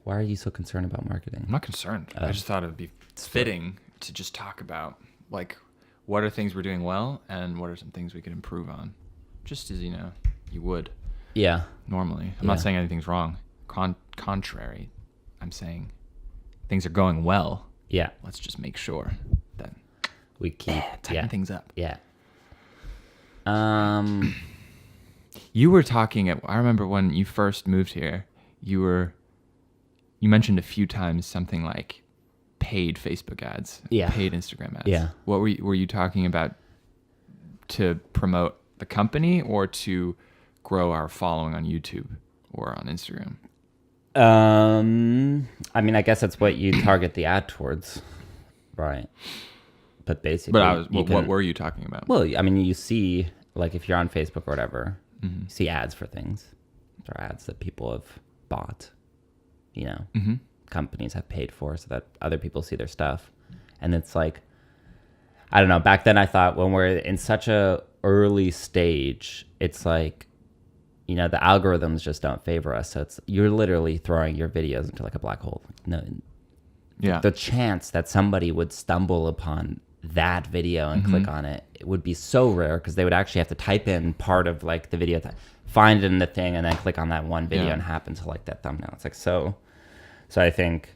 Speaker 2: Why are you so concerned about marketing?
Speaker 1: I'm not concerned. I just thought it would be fitting to just talk about, like, what are things we're doing well and what are some things we could improve on. Just as, you would.
Speaker 2: Yeah.
Speaker 1: Normally. I'm not saying anything's wrong. Contrary. I'm saying things are going well.
Speaker 2: Yeah.
Speaker 1: Let's just make sure that
Speaker 2: we keep
Speaker 1: tighten things up.
Speaker 2: Yeah.
Speaker 1: You were talking I remember when you first moved here, you mentioned a few times something like paid Facebook ads, paid Instagram ads.
Speaker 2: Yeah.
Speaker 1: What were you talking about to promote the company or to grow our following on YouTube or on Instagram?
Speaker 2: I mean, I guess that's what you target the ad towards, right? But basically,
Speaker 1: what were you talking about?
Speaker 2: Well, I mean, you see, like, if you're on Facebook or whatever, you see ads for things. There are ads that people have bought you know, companies have paid for so that other people see their stuff. And it's like, I don't know, back then I thought when we're in such a early stage, it's like, you know, the algorithms just don't favor us. So you're literally throwing your videos into like a black hole. No,
Speaker 1: Yeah.
Speaker 2: the chance that somebody would stumble upon that video and click on it, it would be so rare, because they would actually have to type in part of like the video, find it in the thing, and then click on that one video and happen to like that thumbnail. It's like so I think,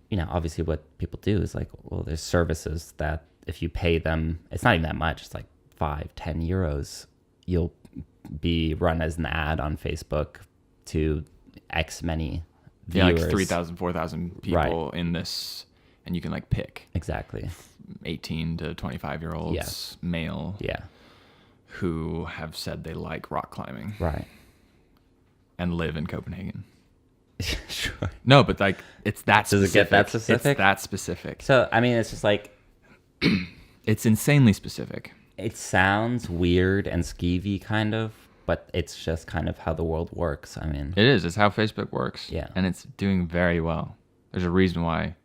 Speaker 2: you know, obviously what people do is like, well, there's services that if you pay them, it's not even that much, it's like 5-10 euros, you'll be run as an ad on Facebook to X many viewers.
Speaker 1: Like 3,000, 4,000 people in this, and you can like pick
Speaker 2: Exactly.
Speaker 1: 18 to 25-year-olds, male,
Speaker 2: Yeah.
Speaker 1: who have said they like rock climbing
Speaker 2: Right.
Speaker 1: and live in Copenhagen.
Speaker 2: Sure.
Speaker 1: No, but like it's that
Speaker 2: Does it
Speaker 1: specific.
Speaker 2: get that specific?
Speaker 1: It's that specific.
Speaker 2: So, I mean, it's just like,
Speaker 1: It's insanely specific.
Speaker 2: it sounds weird and skeevy kind of, but it's just kind of how the world works. I mean,
Speaker 1: It is. It's how Facebook works.
Speaker 2: Yeah.
Speaker 1: And it's doing very well. There's a reason why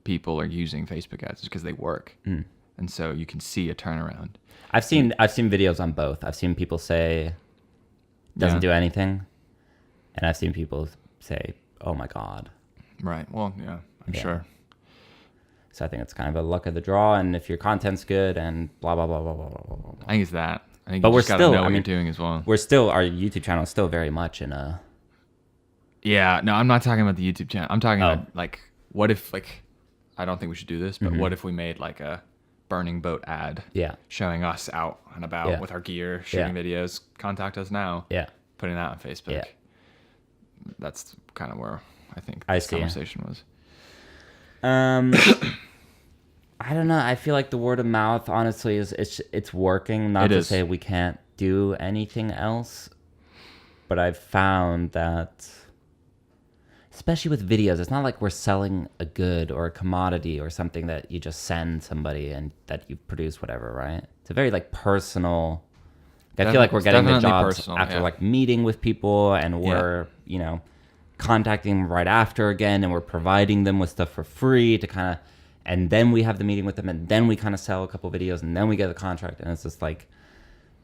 Speaker 1: people are using Facebook ads. It's because they work. And so you can see a turnaround.
Speaker 2: I've seen videos on both. I've seen people say doesn't do anything, and I've seen people say, "Oh my god."
Speaker 1: Right. Well, yeah, I'm
Speaker 2: Yeah.
Speaker 1: sure.
Speaker 2: So I think it's kind of a luck of the draw, and if your content's good and blah blah blah blah blah blah blah. blah.
Speaker 1: I think it's that. I think
Speaker 2: But
Speaker 1: you
Speaker 2: we're
Speaker 1: just gotta
Speaker 2: still-
Speaker 1: know
Speaker 2: I
Speaker 1: what
Speaker 2: mean,
Speaker 1: you're doing as well.
Speaker 2: We're still, our YouTube channel is still very much in a.
Speaker 1: Yeah. No, I'm not talking about the YouTube channel. I'm talking
Speaker 2: Oh.
Speaker 1: about like, what if like, I don't think we should do this, but what if we made like a burning boat ad
Speaker 2: Yeah.
Speaker 1: showing us out and about
Speaker 2: Yeah.
Speaker 1: with our gear, shooting videos? Contact us now.
Speaker 2: Yeah.
Speaker 1: Putting that on Facebook.
Speaker 2: Yeah.
Speaker 1: That's kind of where I think
Speaker 2: I
Speaker 1: this
Speaker 2: see.
Speaker 1: conversation was.
Speaker 2: I don't know. I feel like the word of mouth, honestly, it's working. Not
Speaker 1: It
Speaker 2: to
Speaker 1: is.
Speaker 2: say we can't do anything else, but I've found that, especially with videos, it's not like we're selling a good or a commodity or something that you just send somebody and that you produce whatever, right? It's a very like personal. I feel like we're
Speaker 1: It's
Speaker 2: getting the
Speaker 1: definitely
Speaker 2: jobs
Speaker 1: personal,
Speaker 2: after
Speaker 1: yeah.
Speaker 2: like meeting with people, and we're you know contacting them right after again, and we're providing them with stuff for free to kind of, and then we have the meeting with them, and then we kind of sell a couple videos, and then we get the contract, and it's just like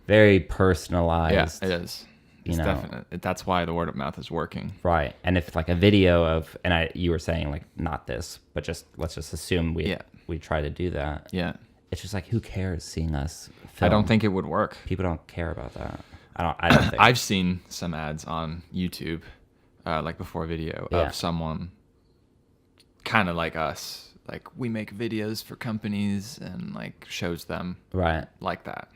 Speaker 2: very personalized.
Speaker 1: Yeah, it is.
Speaker 2: You
Speaker 1: It's
Speaker 2: know.
Speaker 1: definite. That's why the word of mouth is working.
Speaker 2: Right. And if like a video of, and you were saying like not this, but just let's just assume we try to do that.
Speaker 1: Yeah.
Speaker 2: It's just like, who cares seeing us film?
Speaker 1: I don't think it would work.
Speaker 2: People don't care about that. I don't think.
Speaker 1: I've seen some ads on YouTube, like before video,
Speaker 2: Yeah.
Speaker 1: of someone kind of like us. Like, we make videos for companies and like shows them
Speaker 2: Right.
Speaker 1: like that.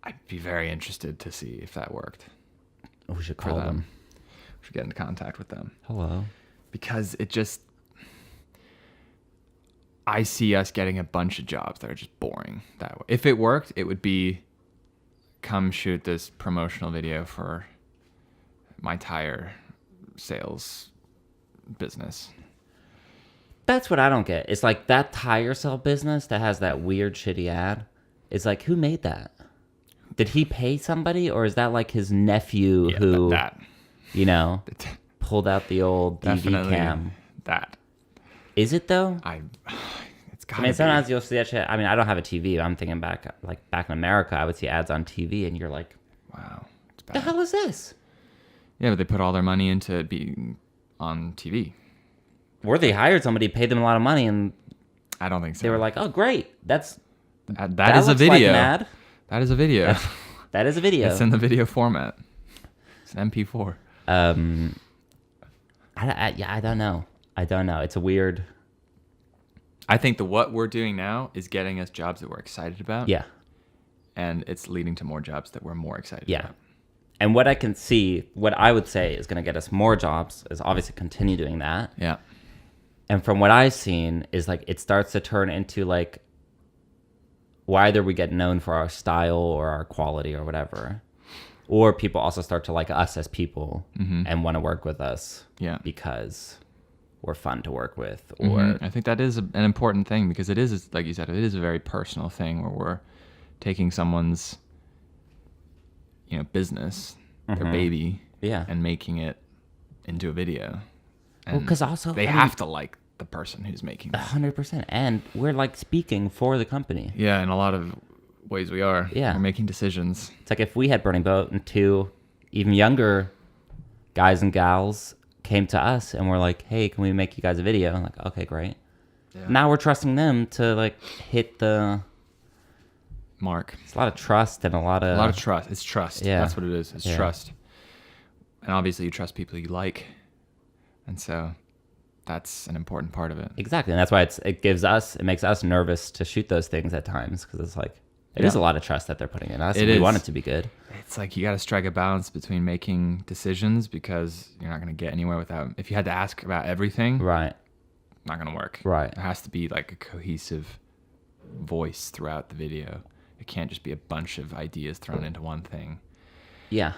Speaker 1: I'd be very interested to see if that worked
Speaker 2: We should
Speaker 1: for
Speaker 2: call
Speaker 1: them.
Speaker 2: them.
Speaker 1: We should get into contact with them.
Speaker 2: Hello.
Speaker 1: Because it just, I see us getting a bunch of jobs that are just boring that way. If it worked, it would be, come shoot this promotional video for my tire sales business.
Speaker 2: That's what I don't get. It's like that tire sale business that has that weird shitty ad. It's like, who made that? Did he pay somebody, or is that like his nephew
Speaker 1: Yeah,
Speaker 2: who,
Speaker 1: that
Speaker 2: you know, pulled out the old DV
Speaker 1: definitely
Speaker 2: cam?
Speaker 1: that.
Speaker 2: Is it though?
Speaker 1: It's gotta
Speaker 2: I mean,
Speaker 1: be.
Speaker 2: sometimes you'll see that shit. I mean, I don't have a TV. I'm thinking back, like back in America, I would see ads on TV, and you're like,
Speaker 1: Wow, it's
Speaker 2: "The
Speaker 1: bad.
Speaker 2: hell is this?"
Speaker 1: Yeah, but they put all their money into it being on TV.
Speaker 2: Or they hired somebody, paid them a lot of money, and
Speaker 1: I don't think so.
Speaker 2: they were like, "Oh, great, that
Speaker 1: that is a
Speaker 2: looks
Speaker 1: video.
Speaker 2: like an ad.
Speaker 1: That is a video.
Speaker 2: That is a video."
Speaker 1: It's in the video format. It's an MP4.
Speaker 2: I don't know. I don't know. It's a weird.
Speaker 1: I think what we're doing now is getting us jobs that we're excited about.
Speaker 2: Yeah.
Speaker 1: And it's leading to more jobs that we're more excited
Speaker 2: Yeah.
Speaker 1: about.
Speaker 2: And what I can see, what I would say is going to get us more jobs is obviously continue doing that.
Speaker 1: Yeah.
Speaker 2: And from what I've seen is like it starts to turn into like either we get known for our style or our quality or whatever, or people also start to like us as people and want to work with us
Speaker 1: Yeah.
Speaker 2: because we're fun to work with. Or
Speaker 1: I think that is an important thing because it is, like you said, it is a very personal thing where we're taking someone's, business, their baby,
Speaker 2: yeah,
Speaker 1: and making it into a video.
Speaker 2: Well,
Speaker 1: And
Speaker 2: 'cause also,
Speaker 1: they
Speaker 2: I mean-
Speaker 1: have to like the person who's making it.
Speaker 2: 100%. And we're like speaking for the company.
Speaker 1: Yeah, in a lot of ways we are.
Speaker 2: Yeah.
Speaker 1: We're making decisions.
Speaker 2: It's like if we had Burning Boat and two even younger guys and gals came to us and were like, hey, can we make you guys a video? I'm like, okay, great.
Speaker 1: Yeah.
Speaker 2: Now we're trusting them to like hit the...
Speaker 1: Mark.
Speaker 2: It's a lot of trust and a lot of
Speaker 1: trust. It's trust.
Speaker 2: Yeah.
Speaker 1: That's what it is. It's
Speaker 2: Yeah.
Speaker 1: trust. And obviously you trust people you like. And so that's an important part of it.
Speaker 2: Exactly. And that's why it makes us nervous to shoot those things at times, because it's like, it is a lot of trust that they're putting in us.
Speaker 1: It
Speaker 2: And we
Speaker 1: is.
Speaker 2: want it to be good.
Speaker 1: It's like you got to strike a balance between making decisions, because you're not going to get anywhere without. If you had to ask about everything,
Speaker 2: Right.
Speaker 1: not going to work.
Speaker 2: Right.
Speaker 1: There has to be like a cohesive voice throughout the video. It can't just be a bunch of ideas thrown into one thing.
Speaker 2: Yeah.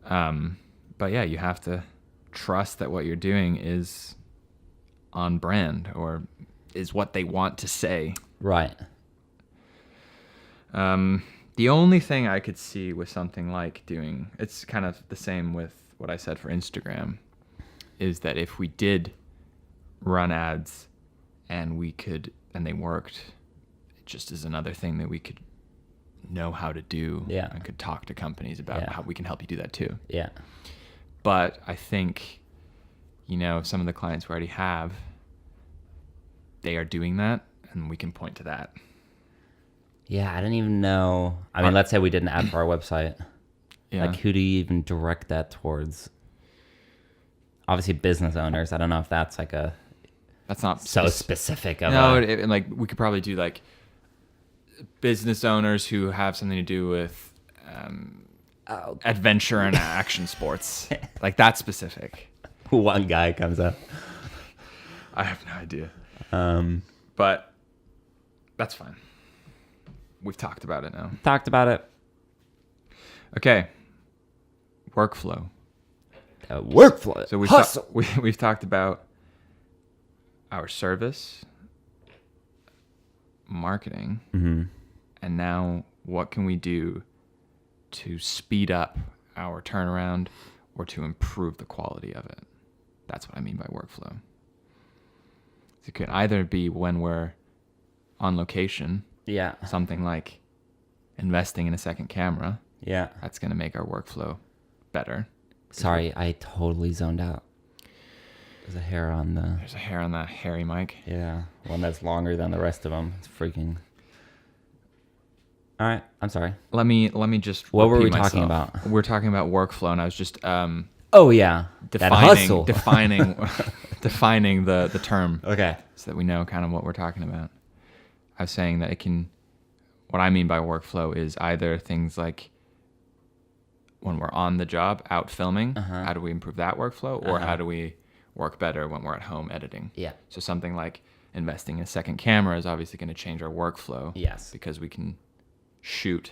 Speaker 1: But yeah, you have to trust that what you're doing is on brand or is what they want to say.
Speaker 2: Right.
Speaker 1: The only thing I could see with something like doing, it's kind of the same with what I said for Instagram, is that if we did run ads and they worked, it just is another thing that we could know how to do.
Speaker 2: Yeah.
Speaker 1: And could talk to companies about
Speaker 2: Yeah.
Speaker 1: how we can help you do that too.
Speaker 2: Yeah.
Speaker 1: But I think, some of the clients we already have, they are doing that, and we can point to that.
Speaker 2: Yeah. I don't even know. I mean, let's say we did an ad for our website.
Speaker 1: Yeah.
Speaker 2: Like, who do you even direct that towards? Obviously, business owners. I don't know if that's like
Speaker 1: That's not
Speaker 2: so
Speaker 1: spec-
Speaker 2: specific of
Speaker 1: No,
Speaker 2: a...
Speaker 1: like we could probably do like business owners who have something to do with adventure and action sports, like that specific.
Speaker 2: One guy comes up.
Speaker 1: I have no idea,
Speaker 2: Um,
Speaker 1: but that's fine. We've talked about it now.
Speaker 2: talked about it.
Speaker 1: Okay, workflow.
Speaker 2: Workflow.
Speaker 1: So
Speaker 2: Hustle.
Speaker 1: we've talked about our service, marketing, and now what can we do to speed up our turnaround or to improve the quality of it? That's what I mean by workflow. It could either be when we're on location,
Speaker 2: Yeah.
Speaker 1: something like investing in a second camera.
Speaker 2: Yeah.
Speaker 1: That's going to make our workflow better.
Speaker 2: Sorry, I totally zoned out. There's a hair on the...
Speaker 1: There's a hair on that hairy mic.
Speaker 2: Yeah, one that's longer than the rest of them. It's freaking... All right, I'm sorry.
Speaker 1: Let me just.
Speaker 2: What were
Speaker 1: repeat
Speaker 2: we talking
Speaker 1: myself.
Speaker 2: about?
Speaker 1: We're talking about workflow, and I was just
Speaker 2: Oh, yeah. That hustle.
Speaker 1: defining the term
Speaker 2: Okay.
Speaker 1: so that we know kind of what we're talking about. I was saying that what I mean by workflow is either things like when we're on the job out filming, how do we improve that workflow, or how do we work better when we're at home editing?
Speaker 2: Yeah.
Speaker 1: So something like investing in a second camera is obviously going to change our workflow.
Speaker 2: Yes.
Speaker 1: Because we can shoot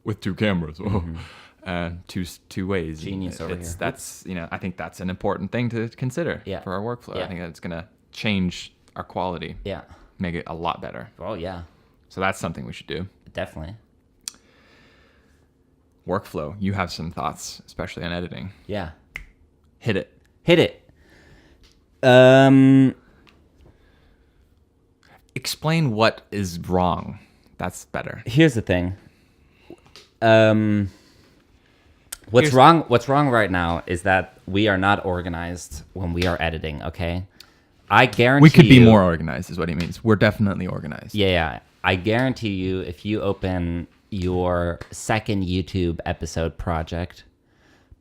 Speaker 1: with two cameras, two ways.
Speaker 2: Genius over here.
Speaker 1: That's I think that's an important thing to consider
Speaker 2: Yeah.
Speaker 1: for our workflow.
Speaker 2: Yeah.
Speaker 1: I think that's going to change our quality,
Speaker 2: Yeah.
Speaker 1: make it a lot better.
Speaker 2: Well, yeah,
Speaker 1: So that's something we should do.
Speaker 2: definitely.
Speaker 1: Workflow. You have some thoughts, especially on editing.
Speaker 2: Yeah.
Speaker 1: Hit it.
Speaker 2: Hit it.
Speaker 1: Explain what is wrong. That's better.
Speaker 2: Here's the thing. What's wrong right now is that we are not organized when we are editing, okay? I guarantee
Speaker 1: We could be
Speaker 2: you-
Speaker 1: more organized, is what he means. We're definitely organized.
Speaker 2: Yeah. I guarantee you, if you open your second YouTube episode project,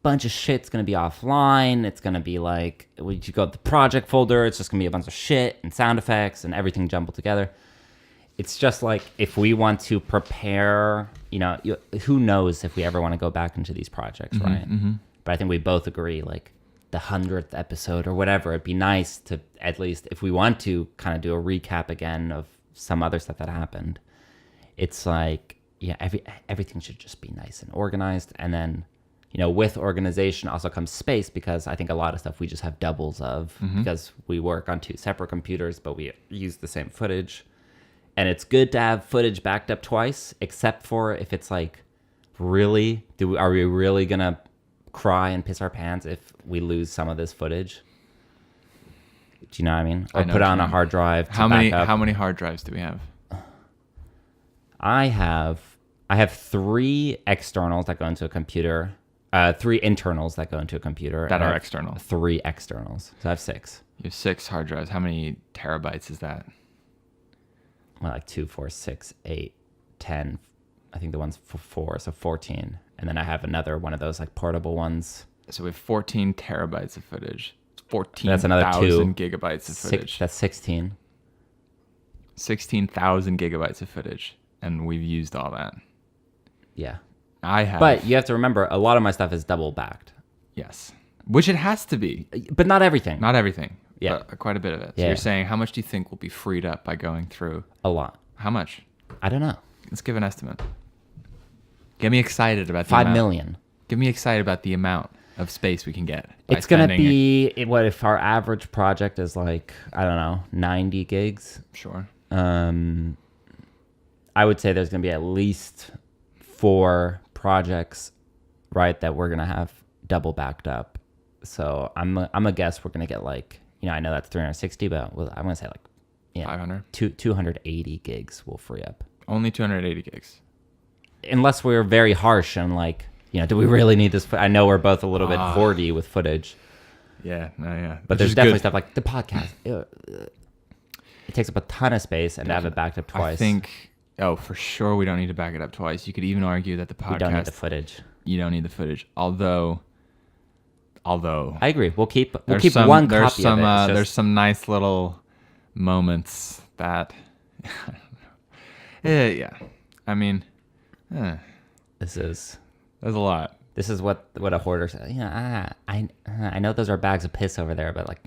Speaker 2: bunch of shit's gonna be offline. It's gonna be like, when you go to the project folder, it's just gonna be a bunch of shit and sound effects and everything jumbled together. It's just like, if we want to prepare, who knows if we ever want to go back into these projects, right? But I think we both agree, like, the 100th episode or whatever, it'd be nice to, at least if we want to kind of do a recap again of some other stuff that happened. It's like, yeah, everything should just be nice and organized. And then, with organization also comes space, because I think a lot of stuff we just have doubles of because we work on two separate computers, but we use the same footage. And it's good to have footage backed up twice, except for if it's like, really, are we really gonna cry and piss our pants if we lose some of this footage. Do you know what I mean?
Speaker 1: I
Speaker 2: Or
Speaker 1: know
Speaker 2: put
Speaker 1: what
Speaker 2: it on
Speaker 1: you
Speaker 2: a
Speaker 1: mean.
Speaker 2: hard drive to
Speaker 1: How
Speaker 2: back
Speaker 1: many
Speaker 2: up.
Speaker 1: how many hard drives do we have?
Speaker 2: I have 3 externals that go into a computer. 3 internals that go into a computer.
Speaker 1: That
Speaker 2: and I
Speaker 1: are
Speaker 2: have
Speaker 1: external.
Speaker 2: 3 externals. So I have 6.
Speaker 1: You have 6 hard drives. How many terabytes is that?
Speaker 2: Well, like 2, 4, 6, 8, 10. I think the one's for 4, so 14. And then I have another one of those like portable ones.
Speaker 1: So we have 14 terabytes of footage.
Speaker 2: That's another
Speaker 1: 14,000
Speaker 2: 2.
Speaker 1: gigabytes of footage.
Speaker 2: That's 16.
Speaker 1: 16,000 gigabytes of footage, and we've used all that.
Speaker 2: Yeah.
Speaker 1: I have.
Speaker 2: But you have to remember, a lot of my stuff is double backed.
Speaker 1: Yes. Which it has to be.
Speaker 2: But not everything.
Speaker 1: Not everything.
Speaker 2: Yeah.
Speaker 1: But quite a bit of it. So
Speaker 2: Yeah.
Speaker 1: you're saying, how much do you think will be freed up by going through?
Speaker 2: A lot.
Speaker 1: How much?
Speaker 2: I don't know.
Speaker 1: Let's give an estimate. Get me excited about the
Speaker 2: 5
Speaker 1: amount.
Speaker 2: million.
Speaker 1: Get me excited about the amount of space we can get. by
Speaker 2: It's going to
Speaker 1: spending it.
Speaker 2: be, what if our average project is like, I don't know, 90 gigs?
Speaker 1: Sure.
Speaker 2: I would say there's going to be at least 4 projects, right, that we're going to have double backed up. So I'm a guess we're going to get like, I know that's 360, but I'm going to say like
Speaker 1: 500.
Speaker 2: 280 gigs will free up.
Speaker 1: Only 280 gigs.
Speaker 2: Unless we're very harsh and like, do we really need this? I know we're both a little bit hoardy with footage,
Speaker 1: Yeah. No. Yeah.
Speaker 2: but
Speaker 1: Which
Speaker 2: there's
Speaker 1: is
Speaker 2: definitely
Speaker 1: good.
Speaker 2: stuff like the podcast. It takes up a ton of space, and to have it backed up twice.
Speaker 1: I think. Oh, for sure, we don't need to back it up twice. You could even argue that the podcast.
Speaker 2: we don't need the footage.
Speaker 1: You don't need the footage. Although.
Speaker 2: I agree. We'll keep
Speaker 1: There's some,
Speaker 2: one
Speaker 1: there's
Speaker 2: copy
Speaker 1: some,
Speaker 2: of it. It's
Speaker 1: there's
Speaker 2: just-
Speaker 1: some nice little moments that. Yeah. I mean,
Speaker 2: This is
Speaker 1: there's a lot.
Speaker 2: what a hoarder says. I know those are bags of piss over there, but like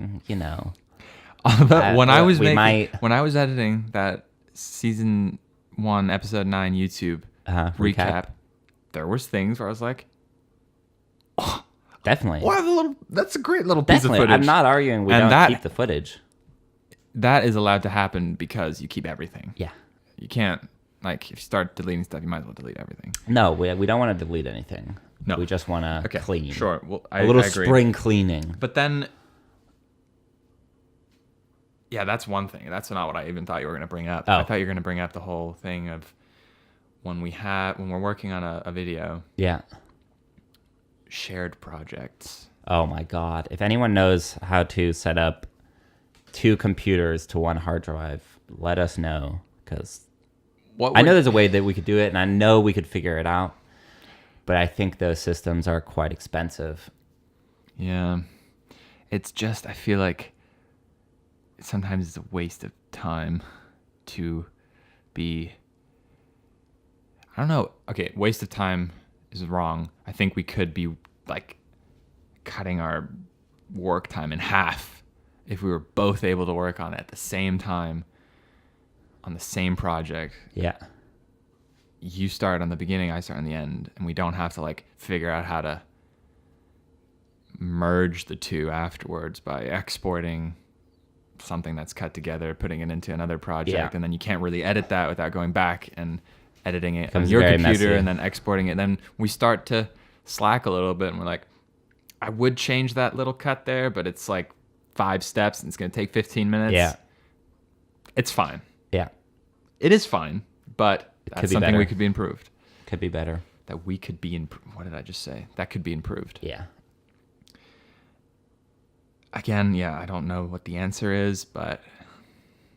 Speaker 1: But when I was
Speaker 2: we
Speaker 1: when I was editing that season 1 episode 9 YouTube recap, there was things where I was like,
Speaker 2: Definitely.
Speaker 1: "Wow, that's a great little piece
Speaker 2: Definitely.
Speaker 1: of footage."
Speaker 2: I'm not arguing we
Speaker 1: And
Speaker 2: don't keep the footage.
Speaker 1: That is allowed to happen because you keep everything.
Speaker 2: Yeah.
Speaker 1: You can't if you start deleting stuff, you might as well delete everything.
Speaker 2: No, we don't want to delete anything.
Speaker 1: No.
Speaker 2: We just want to
Speaker 1: Okay,
Speaker 2: clean.
Speaker 1: sure. Well,
Speaker 2: A little
Speaker 1: I agree.
Speaker 2: spring cleaning.
Speaker 1: But then, yeah, that's one thing. That's not what I even thought you were going to bring up.
Speaker 2: Oh.
Speaker 1: I thought you were going to bring up the whole thing of when we're working on a video,
Speaker 2: Yeah.
Speaker 1: shared projects.
Speaker 2: Oh my God. If anyone knows how to set up 2 computers to 1 hard drive, let us know. Because I know there's a way that we could do it, and I know we could figure it out. But I think those systems are quite expensive.
Speaker 1: Yeah. It's just, I feel like sometimes it's a waste of time to be, I don't know. Okay, waste of time is wrong. I think we could be cutting our work time in half if we were both able to work on it at the same time on the same project.
Speaker 2: Yeah.
Speaker 1: You start on the beginning, I start on the end, and we don't have to figure out how to merge the two afterwards by exporting something that's cut together, putting it into another project,
Speaker 2: Yeah.
Speaker 1: and then you can't really edit that without going back and editing it on
Speaker 2: Becomes
Speaker 1: your
Speaker 2: very
Speaker 1: computer
Speaker 2: messy.
Speaker 1: and then exporting it. Then we start to slack a little bit, and we're like, I would change that little cut there, but it's 5 steps and it's going to take 15 minutes.
Speaker 2: Yeah.
Speaker 1: It's fine.
Speaker 2: Yeah.
Speaker 1: It is fine, but
Speaker 2: could
Speaker 1: that's
Speaker 2: be
Speaker 1: something
Speaker 2: better.
Speaker 1: we could be improved.
Speaker 2: Could be better.
Speaker 1: That we could be what did I just say? That could be improved.
Speaker 2: Yeah.
Speaker 1: Again, yeah, I don't know what the answer is, but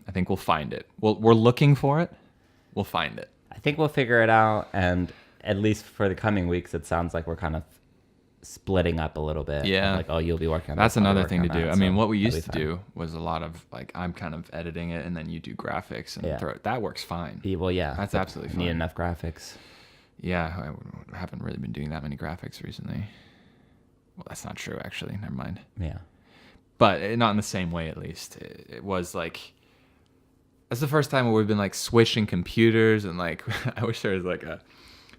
Speaker 1: I think we'll find it. We're looking for it. We'll find it.
Speaker 2: I think we'll figure it out. And at least for the coming weeks, it sounds like we're kind of splitting up a little bit.
Speaker 1: Yeah.
Speaker 2: You'll be working on
Speaker 1: That's
Speaker 2: this, I'll be
Speaker 1: another
Speaker 2: working
Speaker 1: thing to
Speaker 2: on
Speaker 1: do.
Speaker 2: that,
Speaker 1: I mean,
Speaker 2: so
Speaker 1: what we
Speaker 2: that'll
Speaker 1: used
Speaker 2: be
Speaker 1: to
Speaker 2: fine.
Speaker 1: do was a lot of I'm kind of editing it and then you do graphics and
Speaker 2: Yeah.
Speaker 1: throw it. That works fine.
Speaker 2: Well, yeah.
Speaker 1: That's
Speaker 2: but
Speaker 1: absolutely
Speaker 2: Need
Speaker 1: fine.
Speaker 2: enough graphics.
Speaker 1: Yeah, I haven't really been doing that many graphics recently. Well, that's not true, actually. Never mind.
Speaker 2: Yeah.
Speaker 1: But not in the same way, at least. It was that's the first time where we've been switching computers and I wish there was a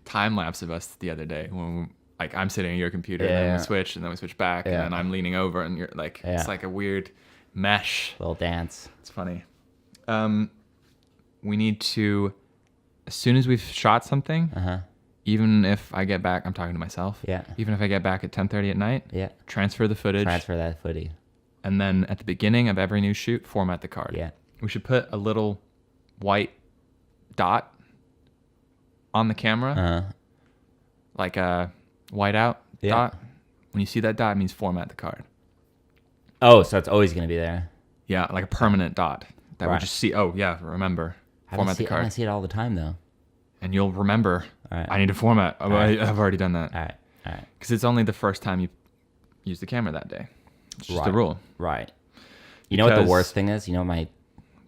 Speaker 1: time lapse of us the other day when I'm sitting at your computer and then
Speaker 2: Yeah.
Speaker 1: we switch and then we switch back
Speaker 2: Yeah.
Speaker 1: and then I'm leaning over and you're it's
Speaker 2: Yeah.
Speaker 1: a weird mesh.
Speaker 2: Little dance.
Speaker 1: It's funny. We need to, as soon as we've shot something, even if I get back, I'm talking to myself.
Speaker 2: Yeah.
Speaker 1: Even if I get back at 10:30 at night,
Speaker 2: Yeah.
Speaker 1: transfer the footage,
Speaker 2: Transfer that footy.
Speaker 1: and then at the beginning of every new shoot, format the card.
Speaker 2: Yeah.
Speaker 1: We should put a little white dot on the camera, like a whiteout
Speaker 2: Yeah.
Speaker 1: dot. When you see that dot, it means format the card.
Speaker 2: Oh, so it's always going to be there.
Speaker 1: Yeah, like a permanent dot that we
Speaker 2: Right.
Speaker 1: just see. Oh yeah, remember format the
Speaker 2: I
Speaker 1: card,
Speaker 2: see it all the time, though.
Speaker 1: and you'll remember.
Speaker 2: All right.
Speaker 1: I need to format. Oh,
Speaker 2: right.
Speaker 1: I've already done that
Speaker 2: All right. All right.
Speaker 1: because it's only the first time you use the camera that day. It's just a
Speaker 2: Right.
Speaker 1: rule.
Speaker 2: Right. You know what the
Speaker 1: Because-
Speaker 2: worst thing is? You know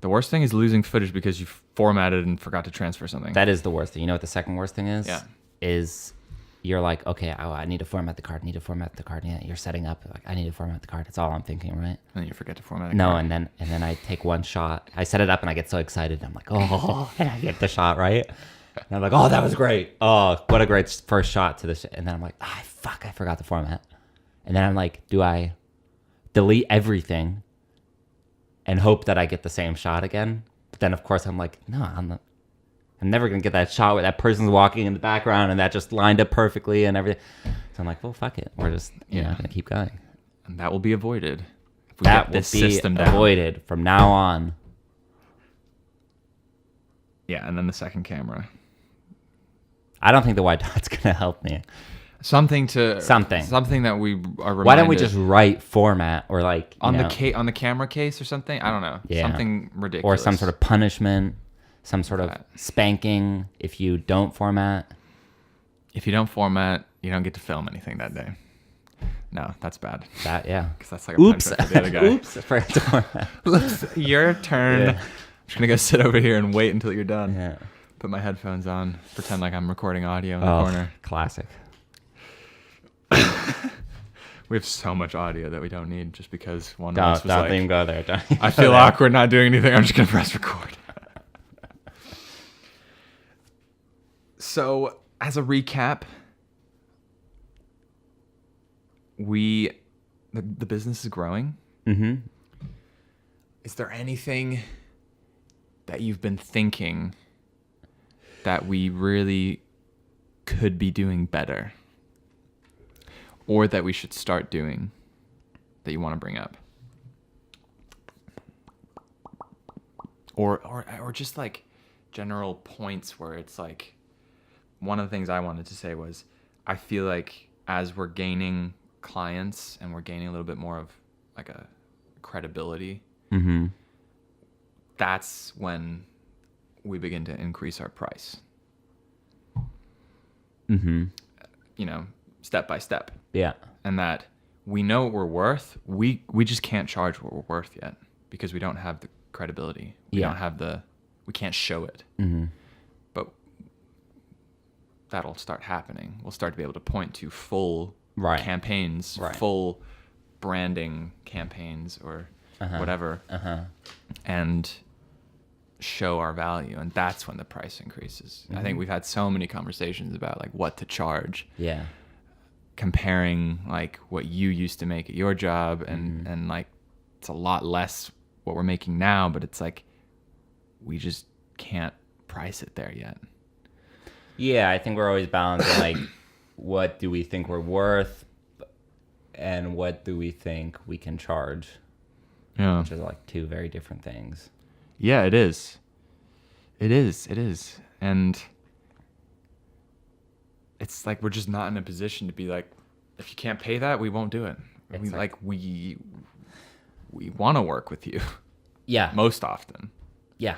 Speaker 1: The worst thing is losing footage because you formatted and forgot to transfer something.
Speaker 2: that is the worst thing. You know what the second worst thing is?
Speaker 1: Yeah.
Speaker 2: Is you're like, okay, I need to format the card. Need to format the card. Yeah, you're setting up. Like, I need to format the card. That's all I'm thinking, right?
Speaker 1: And then you forget to format a
Speaker 2: No,
Speaker 1: card.
Speaker 2: and then I take one shot. I set it up and I get so excited. I'm like, oh, and I get the shot right. And I'm like, oh, that was great. Oh, what a great first shot to this. And then I'm like, ah, fuck, I forgot the format. And then I'm like, do I delete everything and hope that I get the same shot again? But then of course I'm like, no, I'm never gonna get that shot where that person's walking in the background and that just lined up perfectly and everything. So I'm like, well, fuck it. We're just gonna keep going.
Speaker 1: And that will be avoided if we
Speaker 2: That
Speaker 1: get
Speaker 2: will
Speaker 1: this
Speaker 2: be
Speaker 1: system down.
Speaker 2: avoided from now on.
Speaker 1: Yeah, and then the second camera.
Speaker 2: I don't think the white dot's gonna help me.
Speaker 1: Something that we are reminded.
Speaker 2: Why don't we just write format or like
Speaker 1: on the camera case or something? I don't know.
Speaker 2: Yeah.
Speaker 1: Something ridiculous.
Speaker 2: or some sort of punishment, some sort of
Speaker 1: That.
Speaker 2: spanking if you don't format.
Speaker 1: If you don't format, you don't get to film anything that day. No, that's bad.
Speaker 2: That yeah.
Speaker 1: Because that's like a
Speaker 2: Oops.
Speaker 1: punishment for the other guy.
Speaker 2: Oops. I forgot to format.
Speaker 1: Your turn.
Speaker 2: Yeah.
Speaker 1: I'm just gonna go sit over here and wait until you're done.
Speaker 2: Yeah.
Speaker 1: Put my headphones on, pretend like I'm recording audio in the
Speaker 2: Oh,
Speaker 1: corner.
Speaker 2: classic.
Speaker 1: We have so much audio that we don't need just because one of us
Speaker 2: Don't
Speaker 1: was like,
Speaker 2: even go there. Don't
Speaker 1: I
Speaker 2: even
Speaker 1: feel
Speaker 2: go there.
Speaker 1: awkward not doing anything. I'm just gonna press record. So, as a recap, the business is growing.
Speaker 2: Mm-hmm.
Speaker 1: Is there anything that you've been thinking that we really could be doing better, or that we should start doing that you want to bring up, or just like general points where it's like, one of the things I wanted to say was, I feel like as we're gaining clients and we're gaining a little bit more of like a credibility,
Speaker 2: Mm-hmm.
Speaker 1: that's when we begin to increase our price.
Speaker 2: Mm-hmm.
Speaker 1: You know, step by step.
Speaker 2: Yeah.
Speaker 1: And that we know what we're worth. We just can't charge what we're worth yet because we don't have the credibility. We
Speaker 2: Yeah.
Speaker 1: don't have we can't show it.
Speaker 2: Mm-hmm.
Speaker 1: But that'll start happening. We'll start to be able to point to full
Speaker 2: Right.
Speaker 1: campaigns,
Speaker 2: Right.
Speaker 1: full branding campaigns or whatever, and show our value. And that's when the price increases. I think we've had so many conversations about like what to charge,
Speaker 2: Yeah.
Speaker 1: comparing like what you used to make at your job and like it's a lot less what we're making now, but it's like we just can't price it there yet.
Speaker 2: Yeah, I think we're always balancing like what do we think we're worth and what do we think we can charge,
Speaker 1: Yeah.
Speaker 2: which is like two very different things.
Speaker 1: Yeah, it is. It is. And it's like we're just not in a position to be like, if you can't pay that, we won't do it.
Speaker 2: It's
Speaker 1: We want to work with you
Speaker 2: Yeah.
Speaker 1: most often.
Speaker 2: Yeah.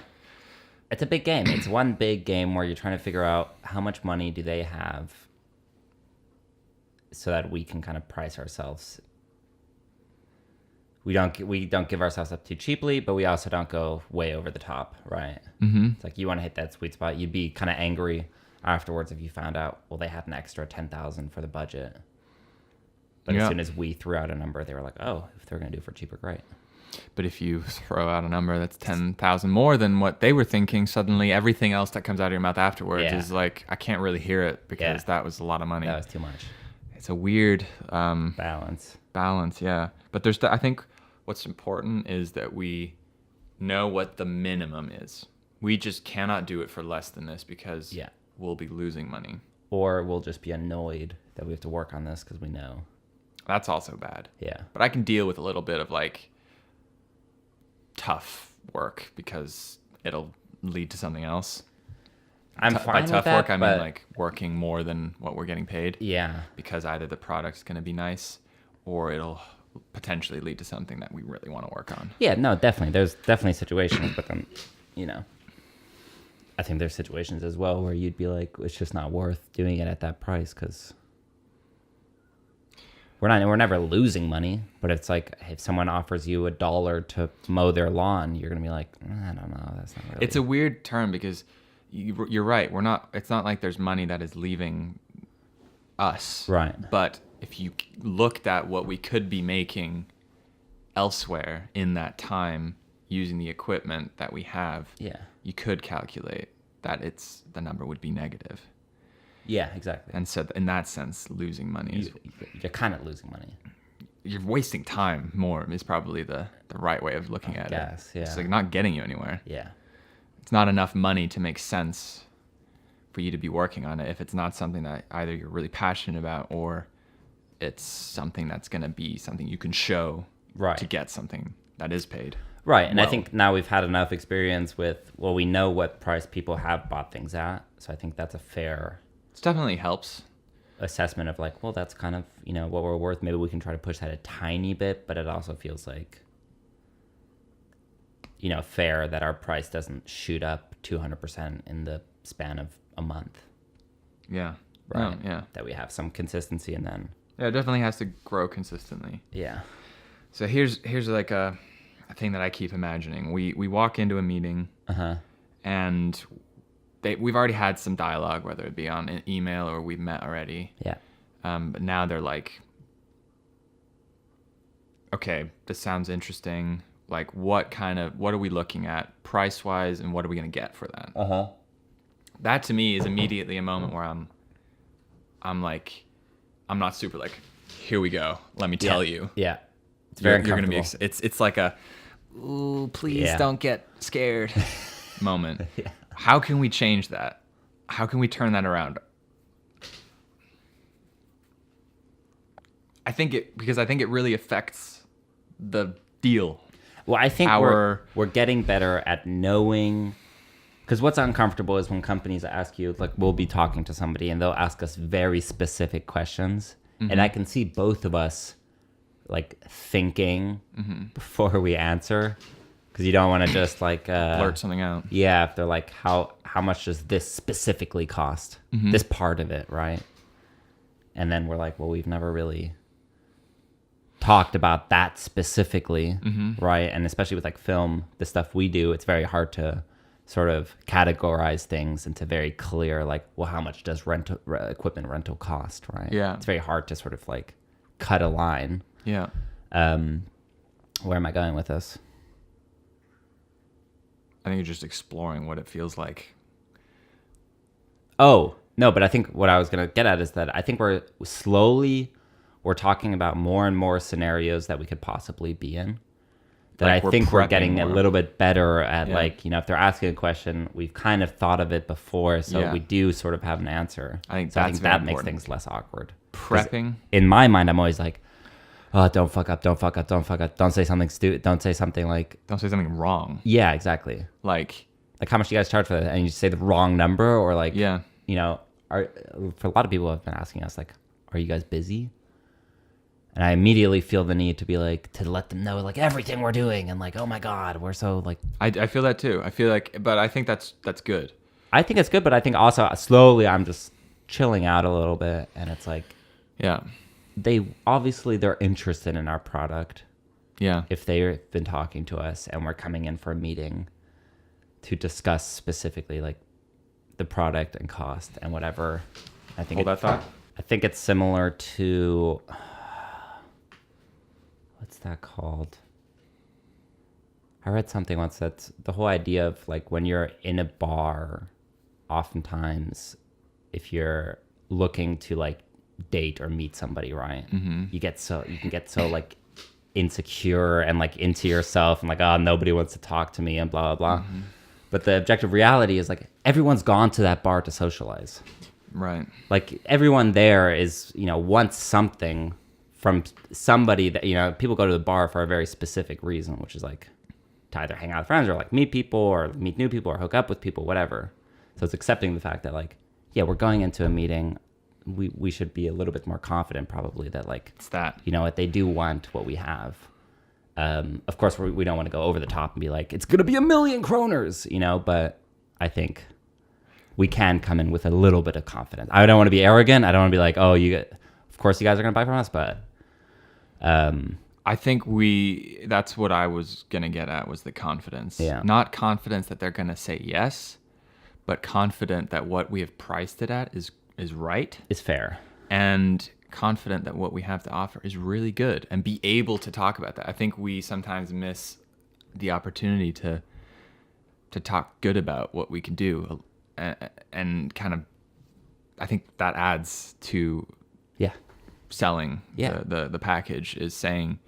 Speaker 2: It's a big game. It's one big game where you're trying to figure out how much money do they have so that we can kind of price ourselves. We don't give ourselves up too cheaply, but we also don't go way over the top, right?
Speaker 1: Mm-hmm.
Speaker 2: It's like you want to hit that sweet spot. You'd be kind of angry afterwards if you found out, well, they had an extra 10,000 for the budget. But
Speaker 1: Yeah.
Speaker 2: as soon as we threw out a number, they were like, oh, if they're going to do it for cheaper, great.
Speaker 1: But if you throw out a number that's 10,000 more than what they were thinking, suddenly everything else that comes out of your mouth afterwards
Speaker 2: Yeah.
Speaker 1: is like, I can't really hear it because
Speaker 2: Yeah.
Speaker 1: that was a lot of money.
Speaker 2: That was too much.
Speaker 1: It's a weird
Speaker 2: Balance.
Speaker 1: balance, yeah. But I think what's important is that we know what the minimum is. We just cannot do it for less than this because
Speaker 2: Yeah.
Speaker 1: we'll be losing money.
Speaker 2: or we'll just be annoyed that we have to work on this because we know.
Speaker 1: That's also bad.
Speaker 2: Yeah.
Speaker 1: But I can deal with a little bit of like tough work because it'll lead to something else.
Speaker 2: I'm
Speaker 1: By
Speaker 2: fine with
Speaker 1: tough
Speaker 2: that,
Speaker 1: work, I mean
Speaker 2: but
Speaker 1: like working more than what we're getting paid.
Speaker 2: yeah.
Speaker 1: Because either the product's going to be nice or it'll potentially lead to something that we really want to work on.
Speaker 2: Yeah, no, definitely. There's definitely situations, but then, I think there's situations as well where you'd be like, it's just not worth doing it at that price because we're never losing money. But it's like if someone offers you $1 to mow their lawn, you're gonna be like, I don't know, that's not really.
Speaker 1: It's a weird term because you're right. It's not like there's money that is leaving us.
Speaker 2: Right.
Speaker 1: But if you looked at what we could be making elsewhere in that time using the equipment that we have,
Speaker 2: Yeah.
Speaker 1: you could calculate that the number would be negative.
Speaker 2: Yeah, exactly.
Speaker 1: And so in that sense, losing money is
Speaker 2: You're kind of losing money.
Speaker 1: you're wasting time more is probably the right way of looking at
Speaker 2: guess,
Speaker 1: it.
Speaker 2: yeah.
Speaker 1: It's like not getting you anywhere.
Speaker 2: Yeah.
Speaker 1: It's not enough money to make sense for you to be working on it if it's not something that either you're really passionate about or it's something that's going to be something you can show
Speaker 2: Right.
Speaker 1: to get something that is paid.
Speaker 2: Right. And I
Speaker 1: Well.
Speaker 2: think now we've had enough experience with, we know what price people have bought things at. So I think that's a fair
Speaker 1: It definitely helps.
Speaker 2: assessment of like, well, that's kind of, what we're worth. Maybe we can try to push that a tiny bit, but it also feels like, fair that our price doesn't shoot up 200% in the span of a month.
Speaker 1: Yeah.
Speaker 2: Right.
Speaker 1: No, yeah.
Speaker 2: That we have some consistency and then,
Speaker 1: Yeah, it definitely has to grow consistently.
Speaker 2: yeah.
Speaker 1: So here's like a thing that I keep imagining. We walk into a meeting
Speaker 2: Uh-huh.
Speaker 1: and we've already had some dialogue, whether it be on an email or we've met already.
Speaker 2: Yeah.
Speaker 1: But now they're like, okay, this sounds interesting. Like, what are we looking at price wise, and what are we going to get for that?
Speaker 2: Uh-huh.
Speaker 1: That to me is immediately a moment where I'm like, I'm not super like, here we go. Let me tell you.
Speaker 2: Yeah. It's very
Speaker 1: You're gonna be.
Speaker 2: uncomfortable.
Speaker 1: It's like a, ooh, please
Speaker 2: Yeah.
Speaker 1: don't get scared moment.
Speaker 2: Yeah.
Speaker 1: How can we change that? How can we turn that around? Because I think it really affects the deal.
Speaker 2: Well, I think
Speaker 1: Our-
Speaker 2: we're getting better at knowing, because what's uncomfortable is when companies ask you, like, we'll be talking to somebody and they'll ask us very specific questions, and I can see both of us like thinking before we answer, because you don't want to just like
Speaker 1: Blurt something out.
Speaker 2: yeah, if they're like, how much does this specifically cost? This part of it, right? And then we're like, well, we've never really talked about that specifically, right? And especially with like film, the stuff we do, it's very hard to sort of categorize things into very clear, like, well, how much does equipment rental cost, right?
Speaker 1: Yeah.
Speaker 2: It's very hard to sort of like cut a line.
Speaker 1: Yeah.
Speaker 2: Where am I going with this?
Speaker 1: I think you're just exploring what it feels like.
Speaker 2: Oh, no, but I think what I was going to get at is that I think we're talking about more and more scenarios that we could possibly be in. That
Speaker 1: Like
Speaker 2: I
Speaker 1: we're
Speaker 2: think we're
Speaker 1: prepping
Speaker 2: getting a
Speaker 1: more.
Speaker 2: little bit better at,
Speaker 1: Yeah.
Speaker 2: like, if they're asking a question, we've kind of thought of it before, so
Speaker 1: Yeah.
Speaker 2: we do sort of have an answer.
Speaker 1: I think
Speaker 2: so
Speaker 1: that's very
Speaker 2: that makes
Speaker 1: important.
Speaker 2: things less awkward. 'Cause
Speaker 1: Prepping.
Speaker 2: in my mind, I'm always like, oh, don't fuck up, don't fuck up, don't fuck up, don't say something stupid, don't say something like,
Speaker 1: Don't say something wrong.
Speaker 2: yeah, exactly.
Speaker 1: Like,
Speaker 2: Like, how much do you guys charge for that? And you say the wrong number, or like,
Speaker 1: yeah.
Speaker 2: for a lot of people have been asking us, like, are you guys busy? And I immediately feel the need to be like, to let them know, like, everything we're doing, and like, oh my God, we're so like,
Speaker 1: I feel that too. I feel like, but I think that's good.
Speaker 2: I think it's good, but I think also slowly I'm just chilling out a little bit, and it's like,
Speaker 1: Yeah.
Speaker 2: they're interested in our product
Speaker 1: Yeah.
Speaker 2: if they've been talking to us and we're coming in for a meeting to discuss specifically like the product and cost and whatever. I think
Speaker 1: Hold that thought.
Speaker 2: I think it's similar to what's that called? I read something once that's the whole idea of like when you're in a bar, oftentimes if you're looking to like date or meet somebody, right? You can get so like insecure and like into yourself and like, oh, nobody wants to talk to me and blah blah blah. But the objective reality is like everyone's gone to that bar to socialize.
Speaker 1: Right.
Speaker 2: Like everyone there is, wants something from somebody that, people go to the bar for a very specific reason, which is like to either hang out with friends or like meet people or meet new people or hook up with people, whatever. So it's accepting the fact that like, yeah, we're going into a meeting. We should be a little bit more confident probably that like,
Speaker 1: It's that.
Speaker 2: what they do want what we have. Of course, we don't want to go over the top and be like, it's going to be 1,000,000 kroners, but I think we can come in with a little bit of confidence. I don't want to be arrogant. I don't want to be like, oh, of course you guys are going to buy from us, but
Speaker 1: I think that's what I was going to get at was the confidence.
Speaker 2: Yeah.
Speaker 1: Not confidence that they're going to say yes, but confident that what we have priced it at is right.
Speaker 2: it's fair.
Speaker 1: And confident that what we have to offer is really good and be able to talk about that. I think we sometimes miss the opportunity to talk good about what we can do and kind of I think that adds to
Speaker 2: Yeah.
Speaker 1: selling
Speaker 2: Yeah.
Speaker 1: the package is saying,